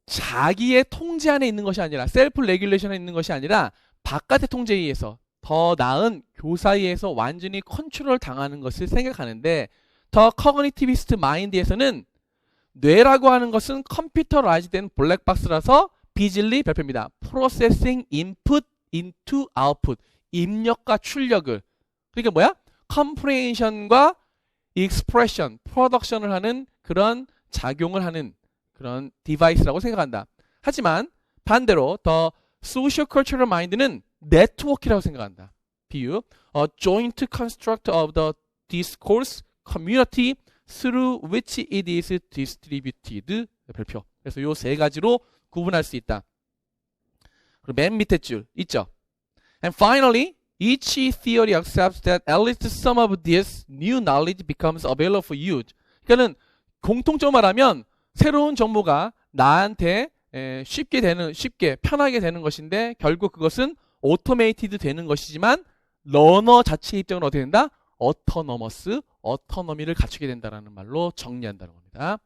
자기의 통제 안에 있는 것이 아니라 셀프 레귤레이션에 있는 것이 아니라 바깥의 통제에 의해서 더 나은 교사에 의해서 완전히 컨트롤 당하는 것을 생각하는데 더 커그니티비스트 마인드에서는 뇌라고 하는 것은 컴퓨터라이즈된 블랙박스라서 비질리 발표입니다. Processing input into output. 입력과 출력을. 그러니까 뭐야? comprehension과 expression, production을 하는 그런 작용을 하는 그런 디바이스라고 생각한다. 하지만 반대로 더 social cultural mind는 네트워크라고 생각한다. 비유, a joint construct of the discourse community through which it is distributed. 발표. 그래서 이 세 가지로 구분할 수 있다. 그리고 맨 밑에 줄 있죠. And finally, each theory accepts that at least some of this new knowledge becomes available for use. 그러니까는 공통점을 말하면 새로운 정보가 나한테 쉽게 편하게 되는 것인데 결국 그것은 오토메이티드 되는 것이지만 러너 자체의 입장은 어떻게 된다? 어토너미를 갖추게 된다라는 말로 정리한다는 겁니다.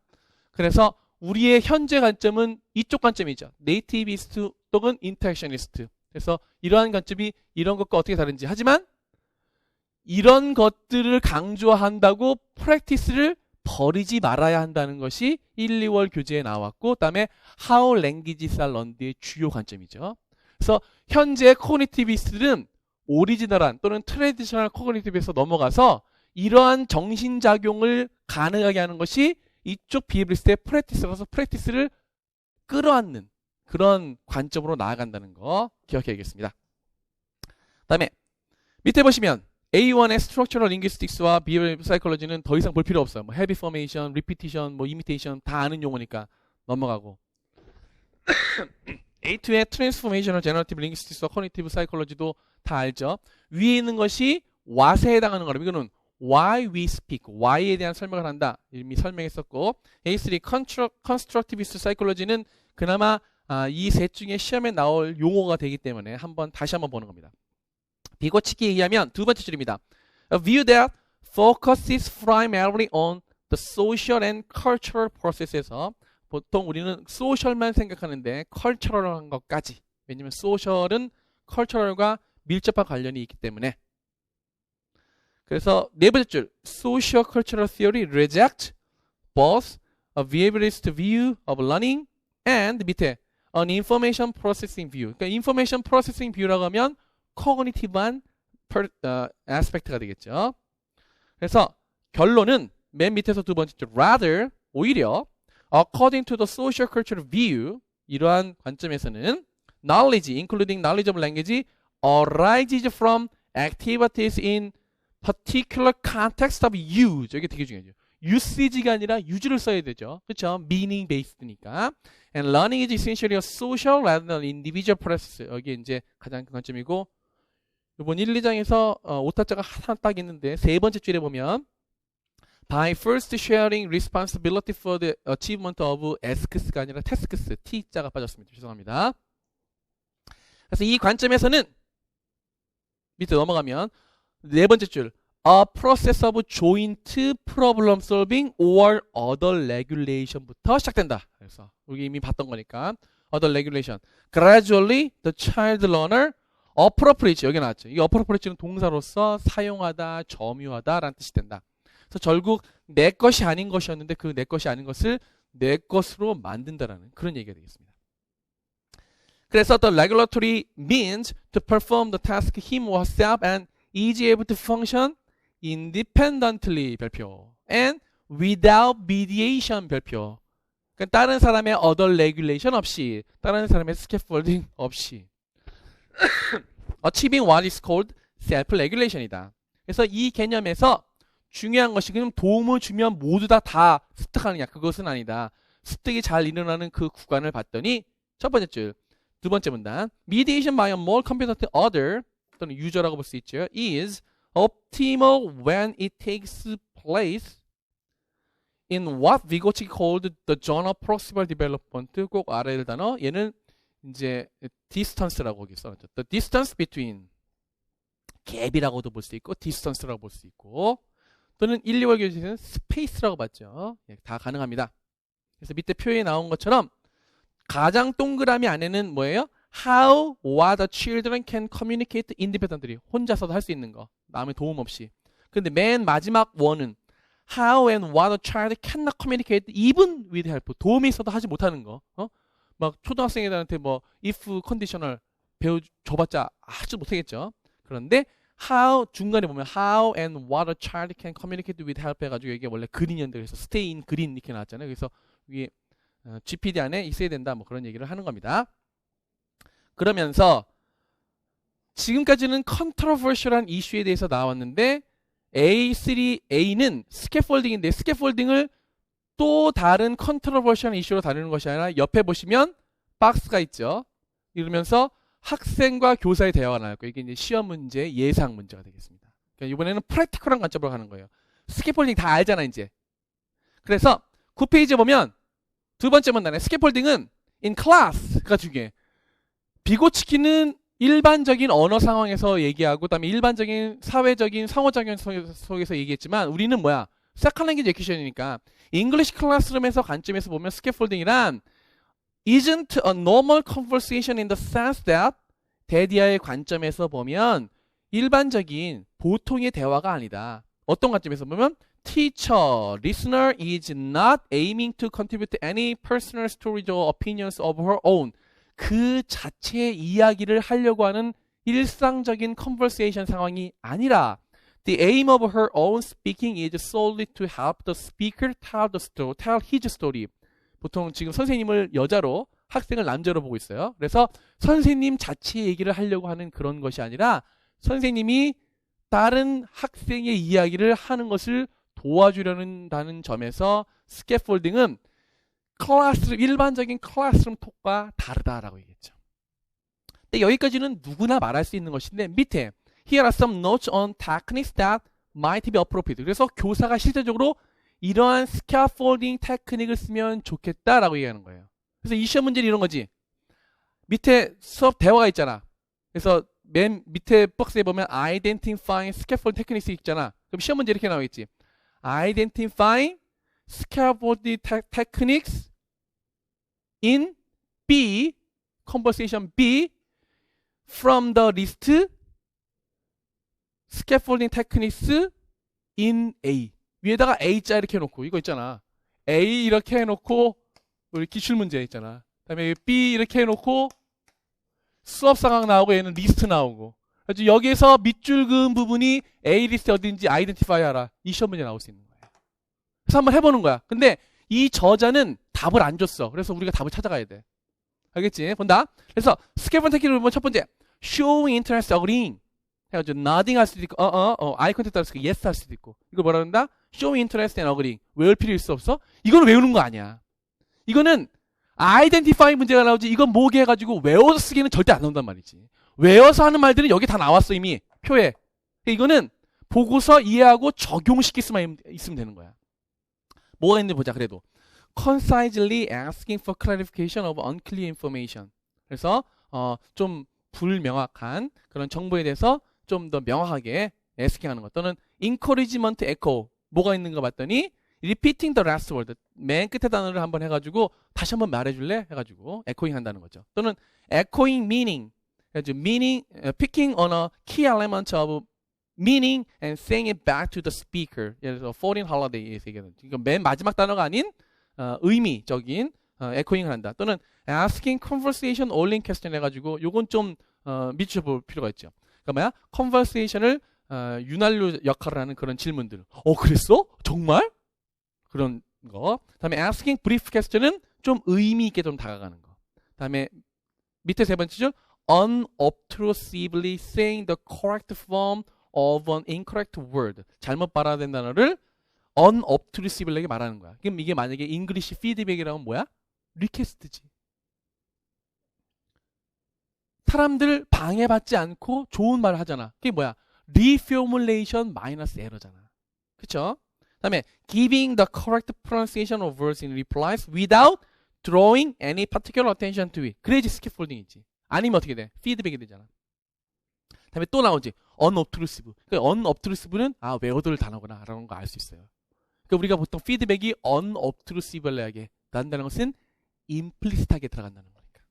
그래서 우리의 현재 관점은 이쪽 관점이죠. 네이티비스트 또는 인터랙셔니스트. 그래서 이러한 관점이 이런 것과 어떻게 다른지. 하지만 이런 것들을 강조한다고 프랙티스를 버리지 말아야 한다는 것이 1, 2월 교재에 나왔고 그 다음에 How Languages Are Learned의 주요 관점이죠. 그래서 현재 코그니티비스트는 오리지널한 또는 트레디셔널 코그니티브에서 넘어가서 이러한 정신작용을 가능하게 하는 것이 이쪽 비헤비리스트의 프랙티스라서 프랙티스를 끌어안는 그런 관점으로 나아간다는 거 기억해야겠습니다. 다음에 밑에 보시면 A1의 Structural Linguistics와 Behavioral Psychology는 더 이상 볼 필요 없어요. 뭐 Habit Formation, Repetition, 뭐 Imitation 다 아는 용어니까 넘어가고 A2의 Transformational Generative Linguistics와 Cognitive Psychology도 다 알죠. 위에 있는 것이 what에 해당하는 거라면 이거는 why we speak, why에 대한 설명을 한다. 이미 설명했었고 A3 Constructivist Psychology는 그나마 이 셋 중에 시험에 나올 용어가 되기 때문에 다시 한번 보는 겁니다. 비고치기에 의하면 두 번째 줄입니다. A view that focuses primarily on the social and cultural process에서 보통 우리는 소셜만 생각하는데 컬처럴한 것까지. 왜냐면 소셜은 컬처럴과 밀접한 관련이 있기 때문에. 그래서 네 번째 줄 Social Cultural Theory reject both a behaviorist view of learning and 밑에 an information processing view. 그러니까 information processing view라고 하면 cognitive한 aspect가 되겠죠. 그래서 결론은 맨 밑에서 두 번째 줄 rather 오히려 according to the social cultural view 이러한 관점에서는 knowledge including knowledge of language arises from activities in particular context of use. 이게 되게 중요하죠. usage가 아니라 use를 써야 되죠. 그렇죠? meaning based니까. And learning is essentially a social rather than individual process. 여기 이제 가장 큰 관점이고 이번 1, 2장에서 오타자가 하나 딱 있는데 세 번째 줄에 보면 by first sharing responsibility for the achievement of asks가 아니라 tasks, T자가 빠졌습니다. 죄송합니다. 그래서 이 관점에서는 밑에 넘어가면 네 번째 줄 a process of joint problem solving or other regulation부터 시작된다. 그래서 우리 이미 봤던 거니까 other regulation. Gradually the child learner appropriate 여기 나왔죠. 이 appropriate는 동사로서 사용하다, 점유하다라는 뜻이 된다. 그래서 결국 내 것이 아닌 것이었는데 그 내 것이 아닌 것을 내 것으로 만든다라는 그런 얘기가 되겠습니다. 그래서 the regulatory means to perform the task him or herself and is able to function independently 별표 and without mediation 별표. 그러니까 다른 사람의 other regulation 없이 다른 사람의 scaffolding 없이 achieving what is called self-regulation이다. 그래서 이 개념에서 중요한 것이 그냥 도움을 주면 모두 다 습득하느냐 그것은 아니다. 습득이 잘 일어나는 그 구간을 봤더니 첫 번째 줄, 두 번째 문단 mediation by a more competent other 또는 유저라고 볼 수 있죠. is optimal when it takes place in what Vygotsky called the zone of proximal development. 꼭 알아야 될 단어. 얘는 이제 distance라고 거기 써놨죠. The distance between. 갭이라고도 볼 수 있고 distance라고 볼 수 있고 또는 1, 2월 교재에서는 space라고 봤죠. 예, 다 가능합니다. 그래서 밑에 표에 나온 것처럼 가장 동그라미 안에는 뭐예요? How what the children can communicate independently. 혼자서도 할 수 있는 거. 남의 도움 없이. 근데 맨 마지막 원은 How and what a child cannot communicate even with help. 도움이 있어도 하지 못하는 거. 막 초등학생들한테 뭐 if conditional 배워줘봤자 하지 못하겠죠. 그런데 how 중간에 보면 how and what a child can communicate with help 해가지고 이게 원래 그린이었는데 그래서 stay in green 이렇게 나왔잖아요. 그래서 이게 GPD 안에 있어야 된다 뭐 그런 얘기를 하는 겁니다. 그러면서 지금까지는 컨트로버셜한 이슈에 대해서 나왔는데 A3A는 스캐폴딩인데 스캐폴딩을 또 다른 컨트로버셜한 이슈로 다루는 것이 아니라 옆에 보시면 박스가 있죠. 이러면서 학생과 교사의 대화가 나올 거예요. 이게 이제 시험 문제, 예상 문제가 되겠습니다. 그러니까 이번에는 프랙티컬한 관점으로 가는 거예요. 스캐폴딩 다 알잖아 이제. 그래서 9페이지에 보면 두 번째 문단에 스캐폴딩은 in class가 중요해. 비고치키는 일반적인 언어 상황에서 얘기하고 그다음에 일반적인 사회적인 상호작용 속에서 얘기했지만 우리는 뭐야? 세컨 랭귀지 에듀케이션이니까 잉글리시 클래스룸에서 관점에서 보면 스캐폴딩이란 isn't a normal conversation in the sense that 데디아의 관점에서 보면 일반적인 보통의 대화가 아니다. 어떤 관점에서 보면 teacher, listener is not aiming to contribute any personal stories or opinions of her own. 그 자체의 이야기를 하려고 하는 일상적인 conversation 상황이 아니라 the aim of her own speaking is solely to help the speaker tell his story. 보통 지금 선생님을 여자로 학생을 남자로 보고 있어요. 그래서 선생님 자체의 얘기를 하려고 하는 그런 것이 아니라 선생님이 다른 학생의 이야기를 하는 것을 도와주려는 점에서 스캐폴딩은 클래스룸, 일반적인 클래스룸 톡과 다르다라고 얘기했죠. 근데 여기까지는 누구나 말할 수 있는 것인데 밑에 Here are some notes on techniques that might be appropriate. 그래서 교사가 실제적으로 이러한 스캐폴딩 테크닉을 쓰면 좋겠다라고 얘기하는 거예요. 그래서 이 시험 문제는 이런 거지. 밑에 수업 대화가 있잖아. 그래서 맨 밑에 박스에 보면 identifying scaffolding techniques 있잖아. 그럼 시험 문제 이렇게 나오겠지. identifying scaffolding techniques in B, conversation B from the list scaffolding techniques in A. 위에다가 A자 이렇게 해놓고 이거 있잖아. A 이렇게 해놓고 우리 기출문제 있잖아. 그 다음에 B 이렇게 해놓고 수업 상황 나오고 얘는 리스트 나오고. 그래서 여기에서 밑줄 그은 부분이 A 리스트 어딘지 아이덴티파이 하라. 이 시험 문제 나올 수 있는 거예요. 그래서 한번 해보는 거야. 근데 이 저자는 답을 안 줬어. 그래서 우리가 답을 찾아가야 돼. 알겠지? 본다. 그래서 스캐폴딩 테크닉을 보면 첫 번째 showing interest, agreeing 해가지고 nodding 할 수도 있고 eye contact 할 수도 있고 yes 할 수도 있고. 이거 뭐라 그런다? showing interest and agreeing. 외울 필요 있어 없어? 이거는 외우는 거 아니야. 이거는 아이덴티파이 문제가 나오지 이건 뭐게 해가지고 외워서 쓰기는 절대 안 나온단 말이지. 외워서 하는 말들은 여기 다 나왔어 이미 표에. 이거는 보고서 이해하고 적용시킬 수만 있으면 되는 거야. 뭐가 있는지 보자. 그래도 concisely asking for clarification of unclear information. 그래서 좀 불명확한 그런 정보에 대해서 좀 더 명확하게 asking 하는 것. 또는 encouragement echo. 뭐가 있는가 봤더니 repeating the last word. 맨 끝에 단어를 한번 해가지고 다시 한번 말해줄래? 해가지고 echoing 한다는 거죠. 또는 echoing meaning. meaning, picking on a key element of meaning and saying it back to the speaker. 예를 들어서 foreign holiday에서 얘기하는. 그러니까 맨 마지막 단어가 아닌 의미적인 echoing을 한다. 또는 asking conversation only question 해가지고 요건 좀 밑줄 볼 필요가 있죠. 그러니까 뭐야? conversation을 윤활유 역할을 하는 그런 질문들. 그랬어? 정말? 그런 거. 다음에 asking brief question은 좀 의미 있게 좀 다가가는 거. 다음에 밑에 세 번째 줄 unobtrusively saying the correct form of an incorrect word. 잘못 발화된 단어를 unobtrusively하게 말하는 거야. 그럼 이게 만약에 English feedback이라면 뭐야? 리퀘스트지. 사람들 방해받지 않고 좋은 말을 하잖아. 그게 뭐야? reformulation 마이너스 에러잖아. 그쵸? 다음에 giving the correct pronunciation of words in replies without drawing any particular attention to it. 그래야지 스캐폴딩이지. 아니면 어떻게 돼? 피드백이 되잖아. 다음에 또 나오지. unobtrusive. 그 unobtrusive는 외워둘 단어구나 라는 거 알 수 있어요. 그러니까 우리가 보통 피드백이 unobtrusive하게 나온다는 것은 implicit하게 들어간다는 거니까.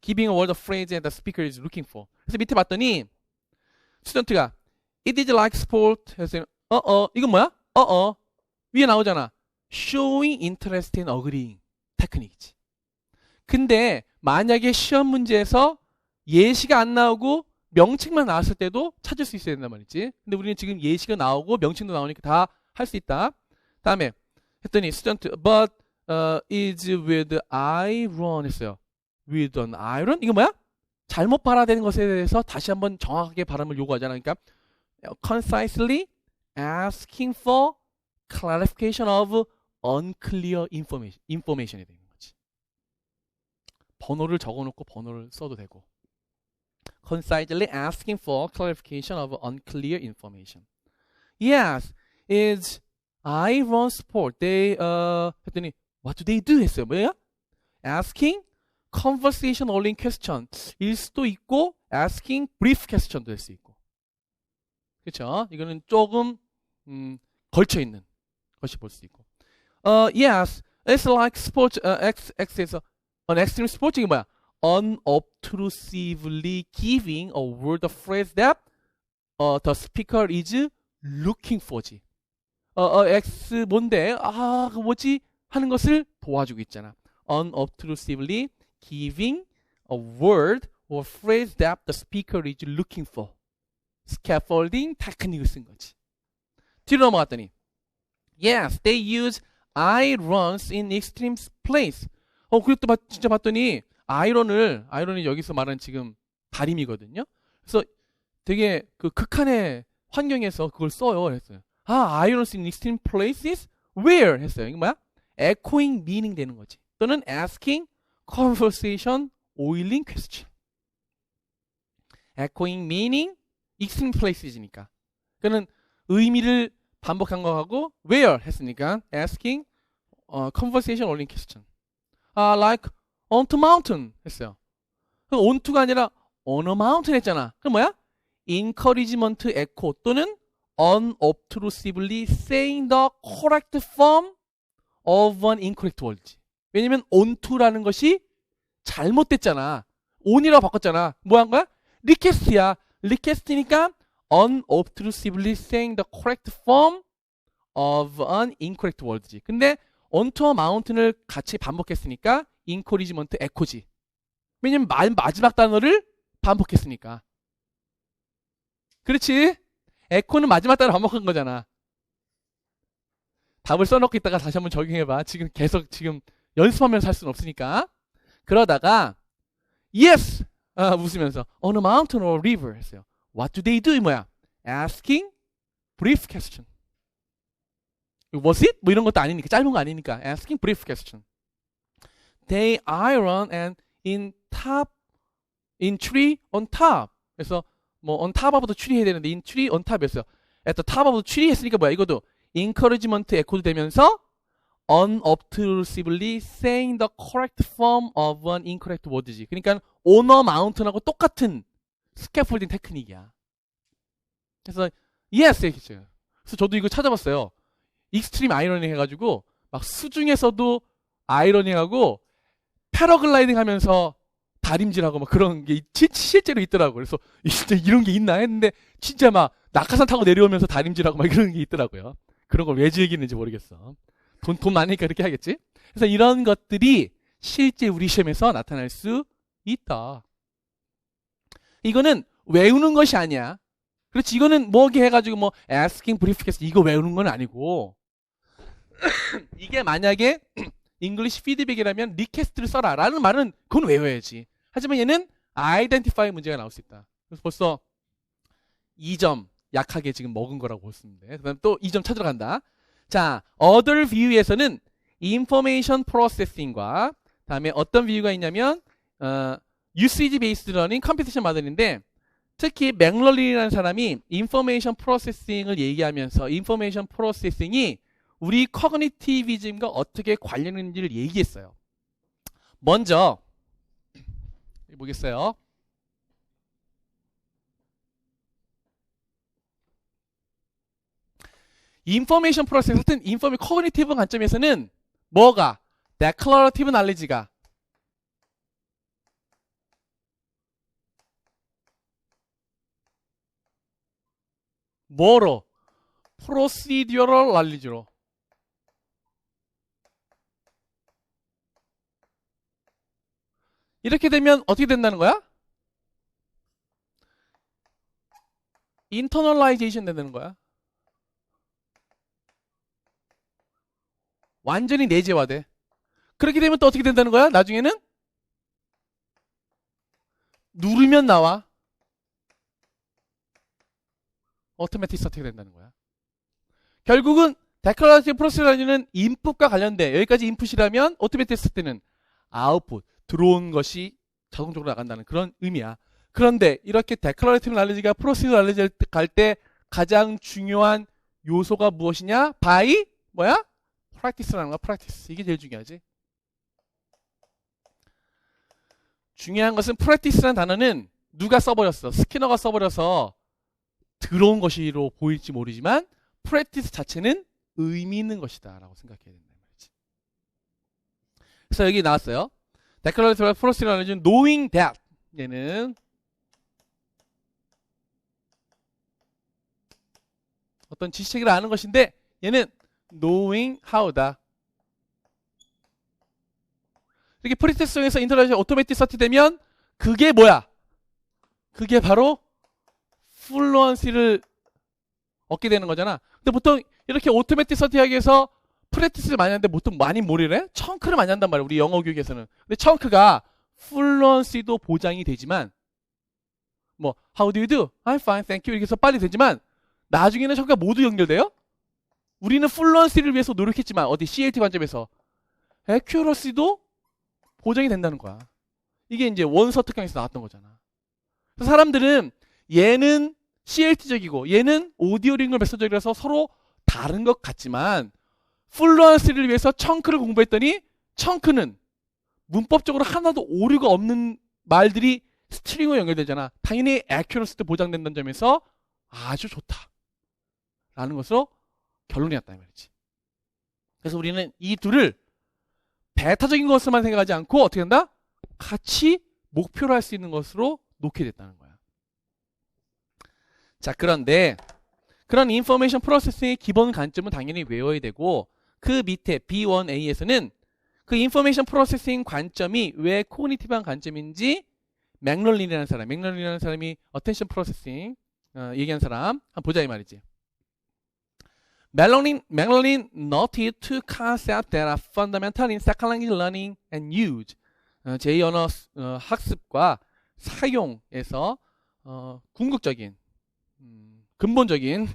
Giving a word of phrase that the speaker is looking for. 그래서 밑에 봤더니 스튜던트가 it is like sport 해서 이건 뭐야? 위에 나오잖아. showing interest in agreeing 테크닉이지. 근데 만약에 시험 문제에서 예시가 안 나오고 명칭만 나왔을 때도 찾을 수 있어야 된단 말이지. 근데 우리는 지금 예시가 나오고 명칭도 나오니까 다 할 수 있다. 다음에 했더니 스튜던트 but is with iron 했어요. with an iron? 이거 뭐야? 잘못 발화되는 것에 대해서 다시 한번 정확하게 발음을 요구하잖아. 그러니까 concisely asking for clarification of unclear information이 되는 거지. 번호를 적어놓고 번호를 써도 되고. concisely asking for clarification of unclear information. Yes, is I run sport. They 했더니 what do they do 했어요. 뭐야? asking conversation only question 일 수도 있고 asking brief question도 될 수 있고. 그렇죠? 이거는 조금 걸쳐 있는 것이 볼 수 있고. Yes, it's like sports. X에서 an extreme sport 이게 뭐야? unobtrusively giving a word of phrase that the speaker is looking for지. X 뭔데? 그 뭐지? 하는 것을 도와주고 있잖아. unobtrusively giving a word or phrase that the speaker is looking for. scaffolding 테크닉을 쓴 거지. 뒤로 넘어갔더니 yes, they use irons in extreme place. 그것도 진짜 봤더니 아이론이 여기서 말하는 지금 다림이거든요. 그래서 되게 그 극한의 환경에서 그걸 써요. 했어요. irons in extreme places? Where? 했어요. 이게 뭐야? echoing meaning 되는 거지. 또는 asking conversation oiling question. echoing meaning extreme places니까. 그는 의미를 반복한 거하고 where 했으니까 asking conversation oiling question. like onto mountain 했어요. onto가 아니라 on a mountain 했잖아. 그럼 뭐야? encouragement echo 또는 unobtrusively saying the correct form of an incorrect word지. 왜냐면 onto라는 것이 잘못됐잖아. on이라고 바꿨잖아. 뭐 한 거야? request야. request니까 unobtrusively saying the correct form of an incorrect word지. 근데 onto a mountain을 같이 반복했으니까 encouragement echo지. 왜냐면 마지막 단어를 반복했으니까. 그렇지? echo는 마지막 단어 반복한 거잖아. 답을 써놓고 있다가 다시 한번 적용해봐. 지금 계속 연습하면서 할 수는 없으니까. 그러다가 yes! 웃으면서 on a mountain or river 했어요. What do they do? 이 뭐야? asking brief question. Was it? 뭐 이런 것도 아니니까. 짧은 거 아니니까. asking brief question. They iron and in tree on top. 그래서 뭐 on top of the tree 해야 되는데 in tree on top 했어요. at the top of the tree 했으니까 뭐야? 이것도 encouragement echo도 되면서 unobtrusively saying the correct form of an incorrect word지. 그러니까 on a mountain하고 똑같은 scaffolding 테크닉이야. 그래서 yes 했죠. 그래서 저도 이거 찾아봤어요. 익스트림 아이러닝 해가지고 막 수중에서도 아이러닝하고 패러글라이딩 하면서 다림질하고 막 그런 게 실제로 있더라고요. 그래서 진짜 이런 게 있나 했는데 진짜 막 낙하산 타고 내려오면서 다림질하고 막 이런 게 있더라고요. 그런 걸 왜 즐기는지 모르겠어. 돈 많으니까 그렇게 하겠지? 그래서 이런 것들이 실제 우리 시험에서 나타날 수 있다. 이거는 외우는 것이 아니야. 그렇지. 이거는 뭐게 해가지고 뭐 asking, brief question 이거 외우는 건 아니고 이게 만약에 English 피드백이라면 request를 써라 라는 말은 그건 외워야지. 하지만 얘는 identify 문제가 나올 수 있다. 그래서 벌써 2점 약하게 지금 먹은 거라고 볼 수 있는데 그 다음 또 2점 찾으러 간다. 자, other view에서는 information processing과 다음에 어떤 view가 있냐면 usage based learning, competition model인데 특히 맥럴린이라는 사람이 인포메이션 프로세싱을 얘기하면서 인포메이션 프로세싱이 우리 커그니티비즘과 어떻게 관련 있는지를 얘기했어요. 먼저 보겠어요. 인포메이션 프로세싱, 커그니티브 관점에서는 뭐가? 데클러러티브 날리지가 뭐로? 프로시듀럴 날리지로. 이렇게 되면 어떻게 된다는 거야? 인터널라이제이션 된다는 거야. 완전히 내재화돼. 그렇게 되면 또 어떻게 된다는 거야? 나중에는 누르면 나와. 오토매틱 서티가 된다는 거야. 결국은 데클러러티브 프로세싱은 인풋과 관련돼. 여기까지 인풋이라면 오토매틱 서티는 아웃풋, 들어온 것이 자동적으로 나간다는 그런 의미야. 그런데 이렇게 데클러러티브 날리지가 프로시듀럴 날리지를 갈 때 가장 중요한 요소가 무엇이냐? 바이 뭐야? 프랙티스라는 거야. 프랙티스. 이게 제일 중요하지. 중요한 것은 프랙티스라는 단어는 누가 써버렸어? 스키너가 써버려서 들어온 것이로 보일지 모르지만 프랙티스 자체는 의미 있는 것이다 라고 생각해야 된다는 말이지. 그래서 여기 나왔어요. Declarative Procedure knowing that 얘는 어떤 지식을 아는 것인데 얘는 knowing how다. 이렇게 프리테스트에서 인터랙션 오토매틱 서티 되면 그게 뭐야? 그게 바로 플루언시를 얻게 되는 거잖아. 근데 보통 이렇게 오토매틱 서티하기 위해서 프랙티스를 많이 하는데 보통 많이 뭐를 해? 청크를 많이 한단 말이야. 우리 영어 교육에서는. 근데 청크가 플루언시도 보장이 되지만 뭐 How do you do? I'm fine, thank you 이렇게 해서 빨리 되지만 나중에는 청크가 모두 연결돼요? 우리는 플루언시를 위해서 노력했지만 어디 CLT 관점에서 accuracy도 보장이 된다는 거야. 이게 이제 원서 특강에서 나왔던 거잖아. 그래서 사람들은 얘는 CLT적이고 얘는 오디오 링글 메소적이라서 서로 다른 것 같지만 플루언시를 위해서 청크를 공부했더니 청크는 문법적으로 하나도 오류가 없는 말들이 스트링으로 연결되잖아. 당연히 accuracy도 보장된다는 점에서 아주 좋다 라는 것으로 결론이 났다 이 말이지. 그래서 우리는 이 둘을 베타적인 것으로만 생각하지 않고 어떻게 한다? 같이 목표로 할 수 있는 것으로 놓게 됐다는 거야. 자, 그런데 그런 인포메이션 프로세싱의 기본 관점은 당연히 외워야 되고 그 밑에 B1A에서는 그 인포메이션 프로세싱 관점이 왜 코그니티브한 관점인지 맥럴린이라는 사람이 어텐션 프로세싱 얘기한 사람 한번 보자 이 말이지. Maclaurin noted two concepts that are fundamental in second language learning and use. 제2언어 학습과 사용에서 궁극적인, 근본적인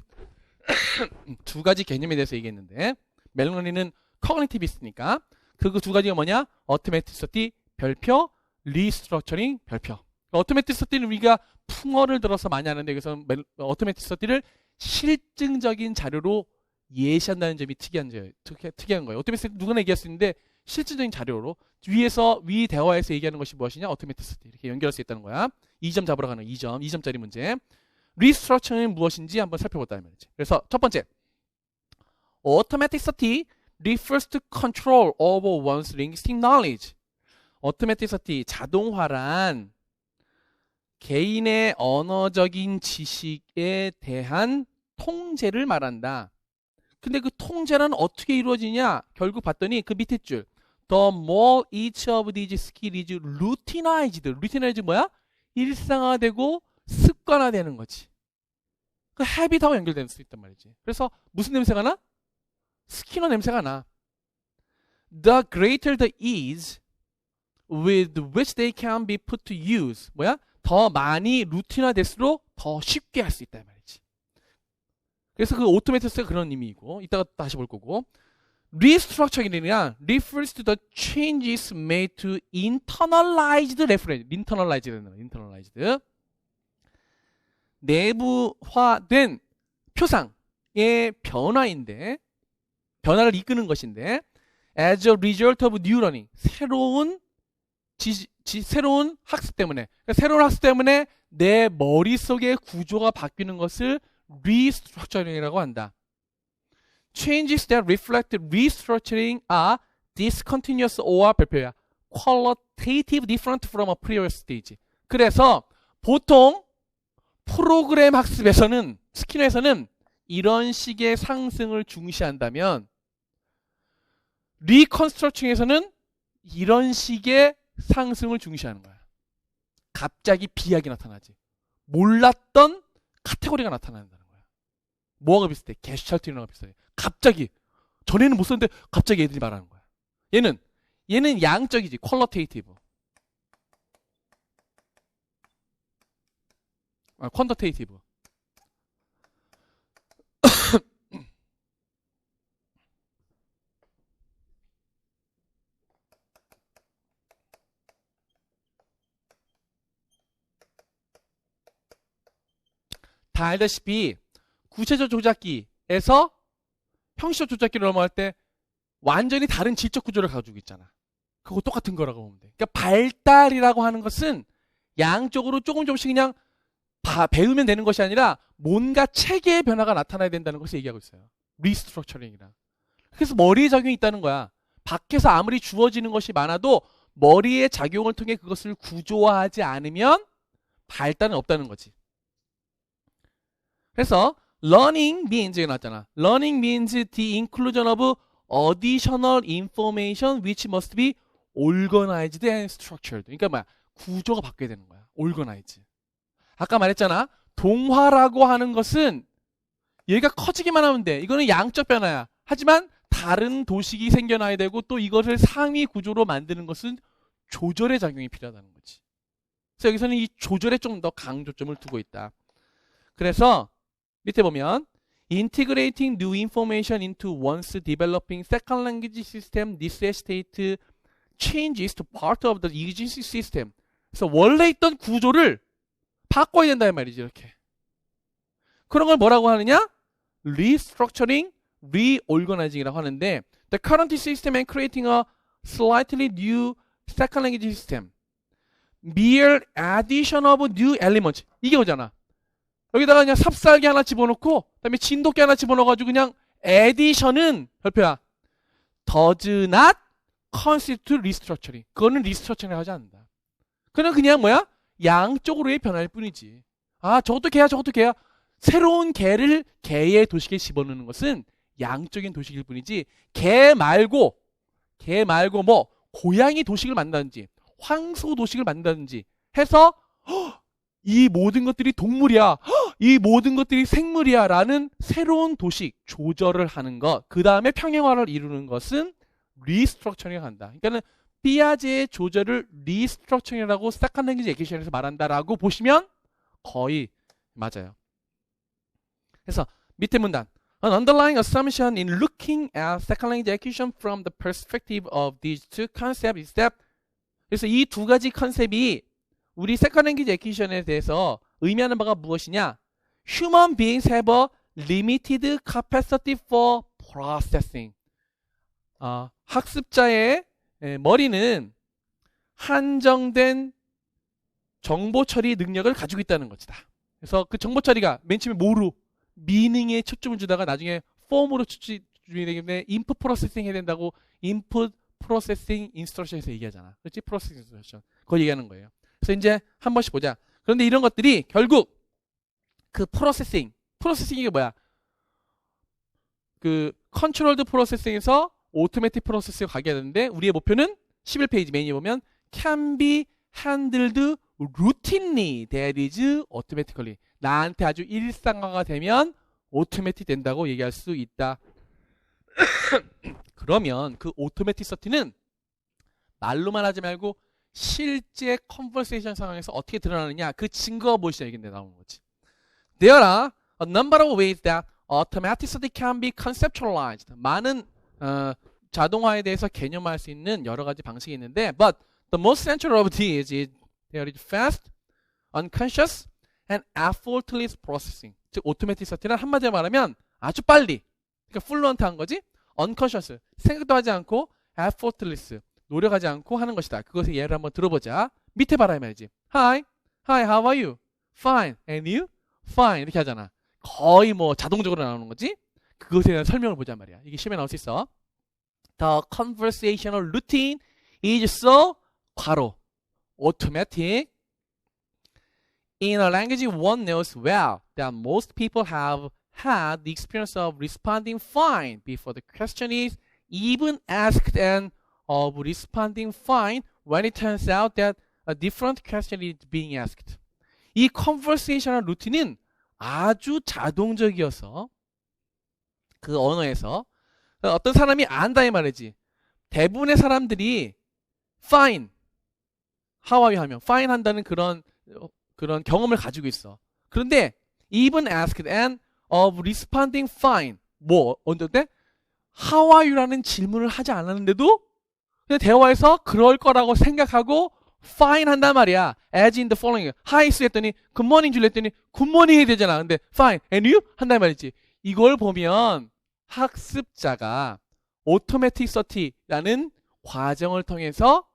두 가지 개념에 대해서 얘기했는데 맥럴린은 커그니티비스트니까 그 두 가지가 뭐냐? 어토매티시티 별표, 리스트럭처링 별표. 어토매티시티는 우리가 풍어를 들어서 많이 하는데 여기서 어토매티시티를 실증적인 자료로 예시한다는 점이 특이한 거예요. 오토매티시티 누구나 얘기할 수 있는데 실질적인 자료로 위 대화에서 얘기하는 것이 무엇이냐? 오토매티시티 이렇게 연결할 수 있다는 거야. 2점 잡으러 가는 2점짜리 문제. 리스트럭처는 무엇인지 한번 살펴보자 말이지. 그래서 첫 번째, automaticity refers to control over one's linguistic knowledge. automaticity 자동화란 개인의 언어적인 지식에 대한 통제를 말한다. 근데 그 통제는 어떻게 이루어지냐? 결국 봤더니 그 밑에 줄 The more each of these skills is routinized. routinized 뭐야? 일상화되고 습관화되는 거지. 그 habit하고 연결될 수 있단 말이지. 그래서 무슨 냄새가 나? 스키너 냄새가 나. The greater the ease with which they can be put to use. 뭐야? 더 많이 루틴화될수록 더 쉽게 할 수 있단 말이지. 그래서 그 오토매티스가 그런 의미이고 이따가 다시 볼 거고 restructuring이란 refers to the changes made to internalized reference. internalized. 내부화된 표상의 변화인데, 변화를 이끄는 것인데, as a result of new learning. 새로운 학습 때문에. 그러니까 새로운 학습 때문에 내 머릿속의 구조가 바뀌는 것을 restructuring이라고 한다. Changes that reflect restructuring are discontinuous or 별표야. qualitative different from a previous stage. 그래서 보통 프로그램 학습에서는, 스키너에서는 이런 식의 상승을 중시한다면 리컨스트럭팅에서는 이런 식의 상승을 중시하는 거야. 갑자기 비약이 나타나지. 몰랐던 카테고리가 나타난다는 거야. 뭐가 비슷해? 게슈탈트랑 비슷해. 갑자기 전에는 못 썼는데 갑자기 애들이 말하는 거야. 얘는 양적이지. 퀄러테이티브. 퀀터테이티브. 다 알다시피 구체적 조작기에서 형식적 조작기로 넘어갈 때 완전히 다른 질적 구조를 가지고 있잖아. 그거 똑같은 거라고 보면 돼. 그러니까 발달이라고 하는 것은 양쪽으로 조금씩 그냥 배우면 되는 것이 아니라 뭔가 체계의 변화가 나타나야 된다는 것을 얘기하고 있어요. 리스트럭처링이라. 그래서 머리에 작용이 있다는 거야. 밖에서 아무리 주어지는 것이 많아도 머리의 작용을 통해 그것을 구조화하지 않으면 발달은 없다는 거지. 그래서 learning means가 나왔잖아. learning means the inclusion of additional information which must be organized and structured. 그러니까 뭐야? 구조가 바뀌어야 되는 거야. organize. 아까 말했잖아. 동화라고 하는 것은 얘가 커지기만 하면 돼. 이거는 양적 변화야. 하지만 다른 도식이 생겨나야 되고 또 이것을 상위 구조로 만드는 것은 조절의 작용이 필요하다는 거지. 그래서 여기서는 이 조절에 좀 더 강조점을 두고 있다. 그래서 밑에 보면 integrating new information into one's developing second language system necessitate changes to part of the existing system. 그래서 원래 있던 구조를 바꿔야 된다는 말이지. 이렇게. 그런 걸 뭐라고 하느냐? restructuring, reorganizing이라고 하는데 the current system and creating a slightly new second language system. mere addition of new elements. 이게 오잖아. 여기다가 그냥 삽살개 하나 집어넣고 그다음에 진돗개 하나 집어넣어가지고 그냥 addition은 별표야. does not constitute restructuring. 그거는 restructuring 하지 않는다. 그는 그냥 뭐야? 양쪽으로의 변화일 뿐이지. 아, 저것도 개야, 저것도 개야. 새로운 개를 개의 도식에 집어넣는 것은 양적인 도식일 뿐이지 개 말고 뭐 고양이 도식을 만든다든지 황소 도식을 만든다든지 해서 이 모든 것들이 동물이야, 이 모든 것들이 생물이야 라는 새로운 도식 조절을 하는 것, 그 다음에 평형화를 이루는 것은 리스트럭처링을 한다. 그러니까는 피아제의 조절을 리스트럭처링이라고 세컨드 랭귀지 에듀케이션에서 말한다라고 보시면 거의 맞아요. 그래서 밑에 문단 An underlying assumption in looking at second language acquisition from the perspective of these two concepts is that 그래서 이 두 가지 컨셉이 우리 세컨드 랭귀지 애퀴지션에 대해서 의미하는 바가 무엇이냐? Human beings have a limited capacity for processing. 학습자의 머리는 한정된 정보 처리 능력을 가지고 있다는 것이다. 그래서 그 정보 처리가 맨 처음에 뭐로? 미닝에 초점을 주다가 나중에 폼으로 초점이 되기 때문에 input processing 해야 된다고 input processing instruction에서 얘기하잖아. 그렇지? processing instruction. 그거 얘기하는 거예요. 그래서 이제 한 번씩 보자. 그런데 이런 것들이 결국 그 프로세싱이 뭐야? 그 컨트롤드 프로세싱에서 오토매틱 프로세싱으로 가게 되는데 우리의 목표는 11페이지 메뉴에 보면 can be handled routinely that is automatically. 나한테 아주 일상화가 되면 오토매틱 된다고 얘기할 수 있다. 그러면 그 오토매틱 서티는 말로만 하지 말고 실제 컨버세이션 상황에서 어떻게 드러나느냐 그 증거가 무엇이냐 이게 나오는 거지. There are a number of ways that automaticity can be conceptualized. 많은 자동화에 대해서 개념화할 수 있는 여러 가지 방식이 있는데, but the most central of these is there is fast, unconscious, and effortless processing. 즉, automatic sorting은 한마디로 말하면 아주 빨리, 그러니까 fluent한 거지. unconscious, 생각도 하지 않고, effortless, 노력하지 않고 하는 것이다. 그것의 예를 한번 들어보자. 밑에 봐라 이 말이지. Hi, how are you? Fine, and you? Fine. 이렇게 하잖아. 거의 뭐 자동적으로 나오는 거지. 그것에 대한 설명을 보자 말이야. 이게 시험에 나올 수 있어. The conversational routine is so 괄호 automatic. In a language one knows well that most people have had the experience of responding fine before the question is even asked and of responding fine when it turns out that a different question is being asked. 이 conversational routine은 아주 자동적이어서 그 언어에서 어떤 사람이 안다 이 말이지. 대부분의 사람들이 fine, how are you 하면 fine 한다는 그런 경험을 가지고 있어. 그런데 even asked and of responding fine 뭐 언제인데 how are you라는 질문을 하지 않았는데도 그냥 대화에서 그럴 거라고 생각하고 fine 한단 말이야. as in the following. hi 했더니 good morning 줄래 했더니 good morning 해야 되잖아. 근데 fine and you 한단 말이지. 이걸 보면 학습자가 automatic sorting라는 과정을 통해서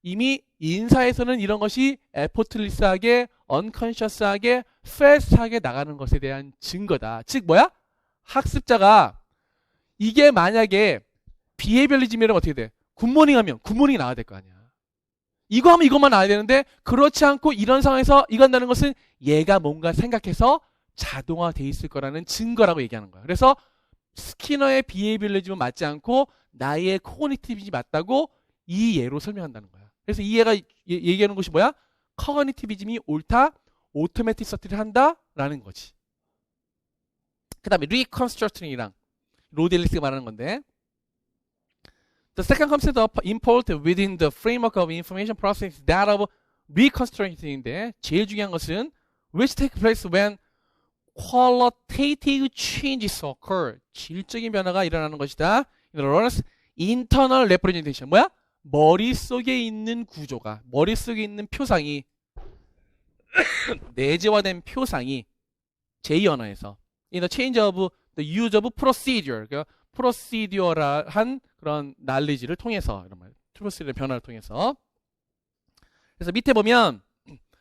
이미 인사에서는 이런 것이 effortless하게, unconscious하게, fast하게 나가는 것에 대한 증거다. 즉 뭐야? 학습자가 이게 만약에 behavioralism이라면 어떻게 돼? 굿모닝 하면 굿모닝이 나와야 될 거 아니야. 이거 하면 이것만 나와야 되는데 그렇지 않고 이런 상황에서 이거 한다는 것은 얘가 뭔가 생각해서 자동화돼 있을 거라는 증거라고 얘기하는 거야. 그래서 스키너의 behavioralism은 맞지 않고 나의 cognitivism이 맞다고 이 예로 설명한다는 거야. 그래서 이 얘가 얘기하는 것이 뭐야? cognitivism이 옳다, automatic sorting을 한다라는 거지. 그 다음에 reconstructing이랑 로드 앨리스가 말하는 건데 The second concept of import within the framework of information processing is that of reconstructing인데 제일 중요한 것은 which take place when qualitative changes occur. 질적인 변화가 일어나는 것이다. internal representation. 뭐야? 머릿속에 있는 구조가, 머릿속에 있는 표상이 내재화된 표상이 제2 언어에서 in the change of the use of procedure. 그러니까 procedure한 그런 knowledge를 통해서 이런 말, 프로시디어의 변화를 통해서. 그래서 밑에 보면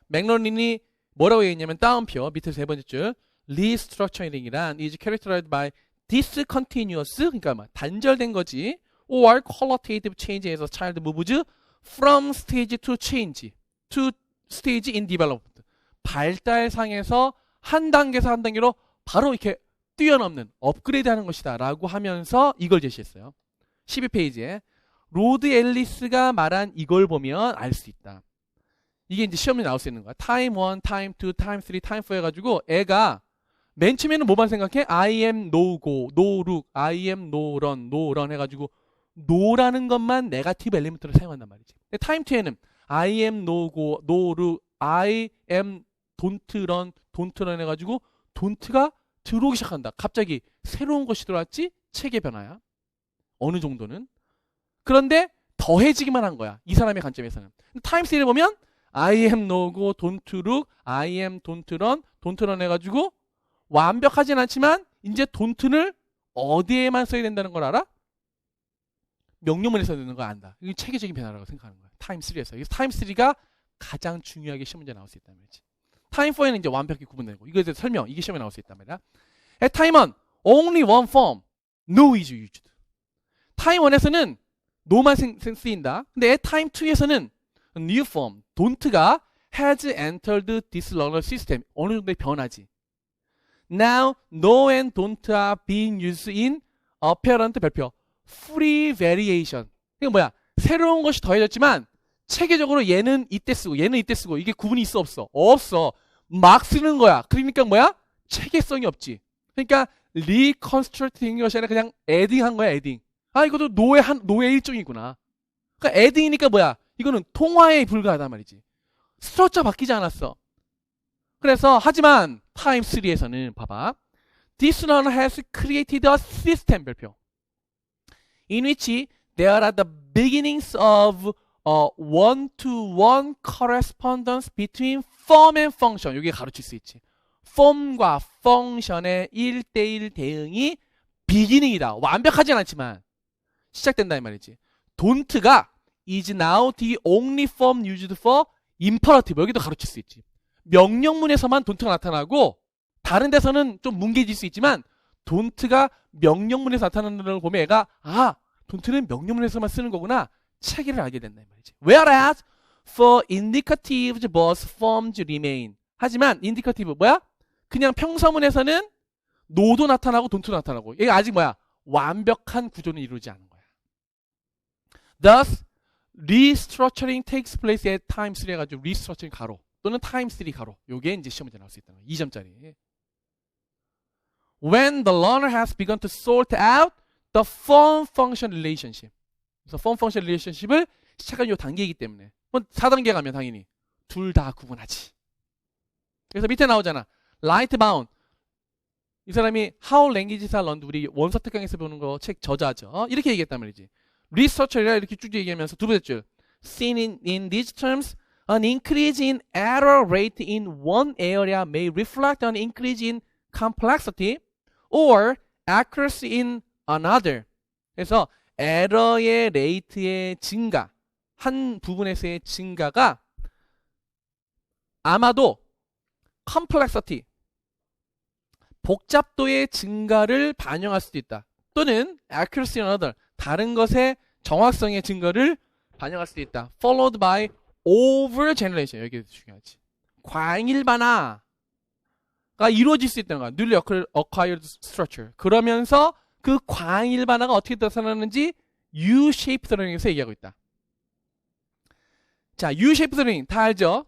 맥로린이 뭐라고 얘기했냐면 다운표 밑에 세 번째 줄 restructuring이란 is characterized by discontinuous 그러니까 막 단절된 거지 or qualitative change에서 child moves from stage to change to stage in development 발달상에서 한 단계에서 한 단계로 바로 이렇게 뛰어넘는 업그레이드하는 것이다 라고 하면서 이걸 제시했어요. 12페이지에 로드 앨리스가 말한 이걸 보면 알 수 있다. 이게 이제 시험에 나올 수 있는 거야. 타임 1, 타임 2, 타임 3, 타임 4 해가지고 애가 맨 처음에는 뭐만 생각해? I am no go, no look, I am no run, no run 해가지고 no라는 것만 네거티브 엘리먼트를 사용한단 말이지. 타임 2에는 I am no go, no look, I am don't run, don't run 해가지고 don't가 들어오기 시작한다. 갑자기 새로운 것이 들어왔지? 체계 변화야. 어느 정도는. 그런데 더해지기만 한 거야. 이 사람의 관점에서는. 타임 3를 보면 I am no go, don't look, I am don't run, don't run 해가지고 완벽하진 않지만 이제 don't를 어디에만 써야 된다는 걸 알아? 명령문에 써야 되는 거 안다. 이게 체계적인 변화라고 생각하는 거야. 타임 3에서. 그래서 타임 3가 가장 중요하게 시험 문제에 나올 수 있다는 거지. 타임 4에는 이제 완벽히 구분되고 이거에 대해서 설명, 이게 시험에 나올 수 있단 말이야. At time 1, only one form, no is used. 타임 1에서는 no만 쓰인다. 근데 at time 2에서는 new form, don't가 has entered this learner system. 어느 정도의 변화지. Now, no and don't are being used in apparent 별표, free variation. 이게 뭐야? 새로운 것이 더해졌지만 체계적으로 얘는 이때 쓰고 얘는 이때 쓰고 이게 구분이 있어 없어? 없어. 막 쓰는 거야. 그러니까 뭐야? 체계성이 없지. 그러니까 리컨스트럭팅인 것이 아니라 그냥 애딩한 거야. 애딩. 아 이것도 노의 일종이구나. 그러니까 애딩이니까 뭐야? 이거는 통화에 불과하단 말이지. 스트럭처 바뀌지 않았어. 그래서 하지만 타임 3에서는 봐봐. This learner has created a system 별표. in which there are the beginnings of one-to-one correspondence between form and function. 이게 가르칠 수 있지. 폼과 펑션의 1대1 대응이 beginning이다. 완벽하진 않지만 시작된다 이 말이지. don't가 is now the only form used for imperative. 여기도 가르칠 수 있지. 명령문에서만 don't가 나타나고 다른 데서는 좀 뭉개질 수 있지만 don't가 명령문에서 나타나는 걸 보면 얘가 don't는 명령문에서만 쓰는 거구나. 체계를 알게 된다 이 말이지. Whereas for indicatives both forms remain. 하지만 indicative 뭐야? 그냥 평서문에서는 no도 나타나고 don't도 나타나고 얘가 아직 뭐야? 완벽한 구조는 이루지 않은 거야. Thus restructuring takes place at time 3 해가지고 restructuring 가로 또는 time 3 가로. 요게 이제 시험 문제 나올 수 있다는 거야. 2점짜리. When the learner has begun to sort out the form-function relationship. 그래서 form-function relationship을 시작한 요 단계이기 때문에 4단계 가면 당연히 둘 다 구분하지. 그래서 밑에 나오잖아. Light bound. 이 사람이 How Languages Are Learned 우리 원서 특강에서 보는 거 책 저자죠. 이렇게 얘기했단 말이지. Researcher이라 이렇게 쭉 얘기하면서 두 번째 줄. Seen in these terms, an increase in error rate in one area may reflect an increase in complexity or accuracy in another. 그래서 에러의 레이트의 증가, 한 부분에서의 증가가 아마도 complexity, 복잡도의 증가를 반영할 수도 있다. 또는 accuracy in another, 다른 것의 정확성의 증가를 반영할 수도 있다. Followed by overgeneration. 여기 중요하지. 과잉일반화가 이루어질 수 있다는 거야. Newly acquired structure. 그러면서 그 과잉일반화가 어떻게 나타나는지 U-shaped learning에서 얘기하고 있다. 자, U-shaped learning 다 알죠?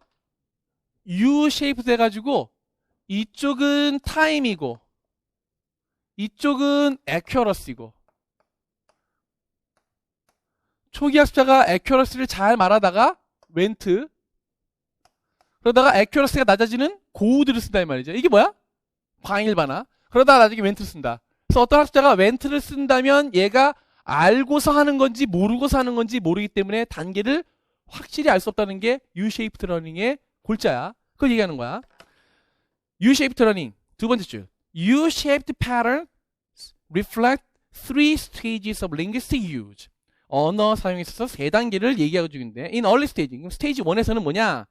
U-shaped 해가지고 이쪽은 time이고 이쪽은 accuracy고 초기 학습자가 accuracy를 잘 말하다가 went 그러다가 accuracy가 낮아지는 고우드를 쓴다 이 말이죠. 이게 뭐야? 과잉일반화. 그러다가 나중에 went를 쓴다. 그래서 어떤 학습자가 went를 쓴다면 얘가 알고서 하는 건지 모르고서 하는 건지 모르기 때문에 단계를 확실히 알 수 없다는 게 U-shaped learning의 골자야. 그걸 얘기하는 거야. U-shaped learning 두 번째 줄. U-shaped pattern reflect three stages of linguistic use. 언어 사용에 있어서 세 단계를 얘기하고 있는데 in early stage. 그럼 스테이지 1에서는 뭐냐?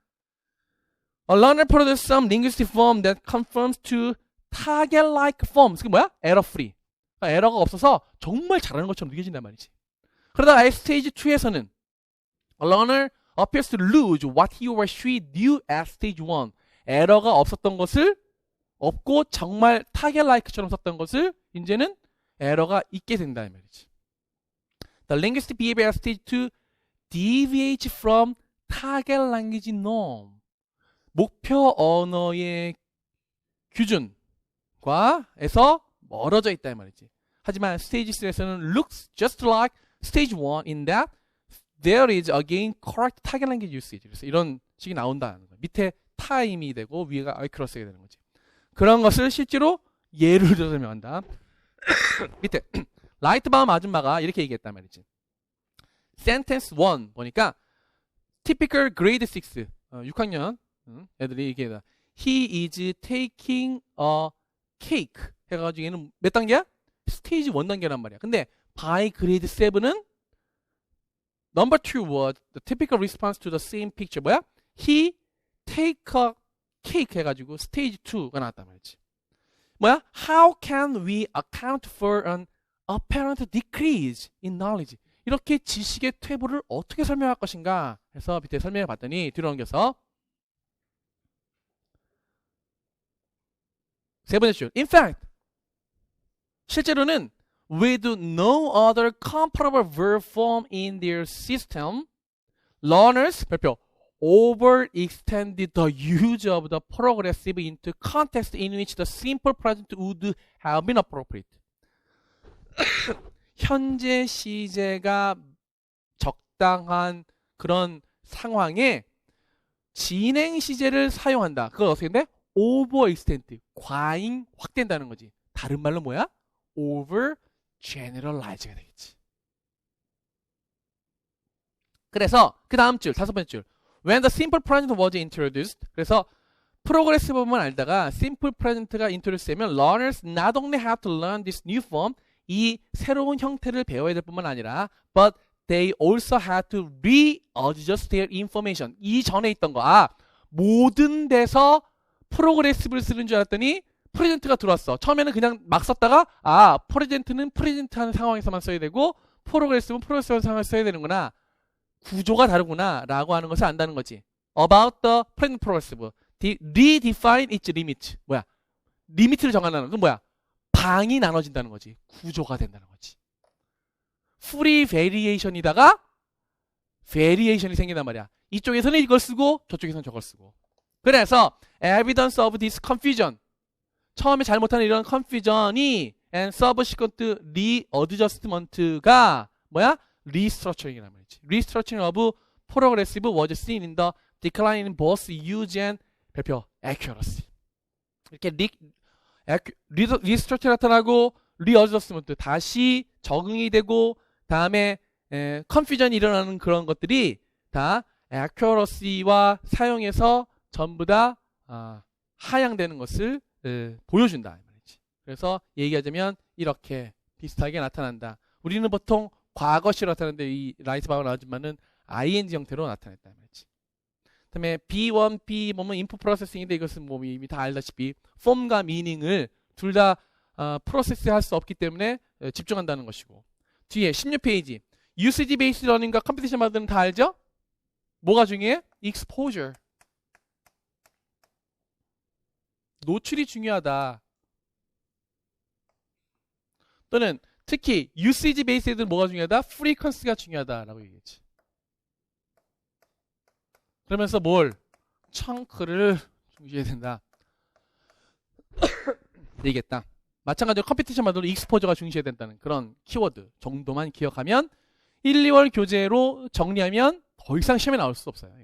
A learner produces some linguistic form that conforms to target-like forms. 그게 뭐야? error-free. 그러니까 에러가 없어서 정말 잘하는 것처럼 느껴진단 말이지. 그러다가 스테이지 2에서는 A learner appears to lose what he or she knew at stage 1. 에러가 없었던 것을 없고 정말 target-like처럼 썼던 것을 이제는 에러가 있게 된다 이 말이지. The linguistic behavior at stage 2 deviates from target language norm. 목표 언어의 기준과에서 멀어져 있다 이 말이지. 하지만 스테이지 3에서는 looks just like stage 1 in that there is again correct target language usage. 그래서 이런 식이 나온다는 거야. 밑에 time이 되고 위가 accuracy가 되는 거지. 그런 것을 실제로 예를 들어 설명한다. 밑에 라이트바움 아줌마가 이렇게 얘기했단 말이지. Sentence 1 보니까 typical grade 6 6학년 애들이 얘기해다. He is taking a cake 해가지고 얘는 몇 단계야? 스테이지 1 단계란 말이야. 근데 by grade 7은 number 2 was the typical response to the same picture. 뭐야? He take a cake 해가지고 스테이지 2가 나왔단 말이지. 뭐야? How can we account for an apparent decrease in knowledge? 이렇게 지식의 퇴보를 어떻게 설명할 것인가 해서 밑에 설명해 봤더니 뒤로 넘겨서 세 번째 줄. In fact, 실제로는 with no other comparable verb form in their system, learners 별표 overextended the use of the progressive into context in which the simple present would have been appropriate. 현재 시제가 적당한 그런 상황에 진행 시제를 사용한다. 그건 어떻게 돼? overextend, 과잉 확대된다는 거지. 다른 말로 뭐야? over generalize가 되겠지. 그래서 그 다음 줄, 다섯 번째 줄. When the simple present was introduced. 그래서 프로그레시브만 알다가 simple present가 introduce 되면 learners not only have to learn this new form, 이 새로운 형태를 배워야 될 뿐만 아니라 but they also had to readjust their information. 이 전에 있던 거. 모든 데서 프로그레시브를 쓰는 줄 알았더니 프레젠트가 들어왔어. 처음에는 그냥 막 썼다가 프레젠트는 프레젠트 하는 상황에서만 써야 되고 프로그레시브는 프로그레시브 하는 상황에서 써야 되는구나. 구조가 다르구나 라고 하는 것을 안다는 거지. About the present progressive. redefine its limit. 뭐야? 리미트를 정한다는 건 뭐야? 방이 나눠진다는 거지. 구조가 된다는 거지. free variation이다가 variation이 생긴단 말이야. 이쪽에서는 이걸 쓰고 저쪽에서는 저걸 쓰고. 그래서 evidence of this confusion. 처음에 잘못하는 이런 confusion이 and subsequent readjustment가 뭐야? restructuring이란 말이지. restructuring of progressive was seen in the decline in both use and 별표 accuracy. 이렇게 리스트럭처 나타나고 리어저스먼트 다시 적응이 되고 다음에 컨퓨전이 일어나는 그런 것들이 다 accuracy와 사용해서 전부 다 하향되는 것을 보여준다. 그래서 얘기하자면 이렇게 비슷하게 나타난다. 우리는 보통 과거시로 나타나는데 이 라이트바가 나왔지만은 ing 형태로 나타냈다. 그다음에 B1, B 보면 인풋 프로세싱인데 이것은 뭐 이미 다 알다시피 폼과 미닝을 둘 다 프로세스 할 수 없기 때문에 집중한다는 것이고. 뒤에 16페이지 usage based learning과 컴피티션 마들은 다 알죠? 뭐가 중요해? exposure. 노출이 중요하다. 또는 특히 usage based 애들은 뭐가 중요하다? frequency가 중요하다라고 얘기했지. 그러면서 뭘? 청크를 중시해야 된다. 얘기했다. 마찬가지로 컴피티션 마더로 익스포저가 중시해야 된다는 그런 키워드 정도만 기억하면 1, 2월 교재로 정리하면 더 이상 시험에 나올 수 없어요.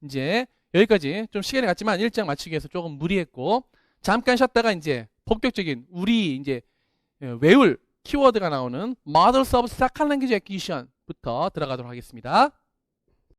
이제 여기까지 좀 시간이 갔지만 1장 마치기 위해서 조금 무리했고 잠깐 쉬었다가 이제 본격적인 우리 이제 외울 키워드가 나오는 Models of Second Language Acquisition부터 들어가도록 하겠습니다.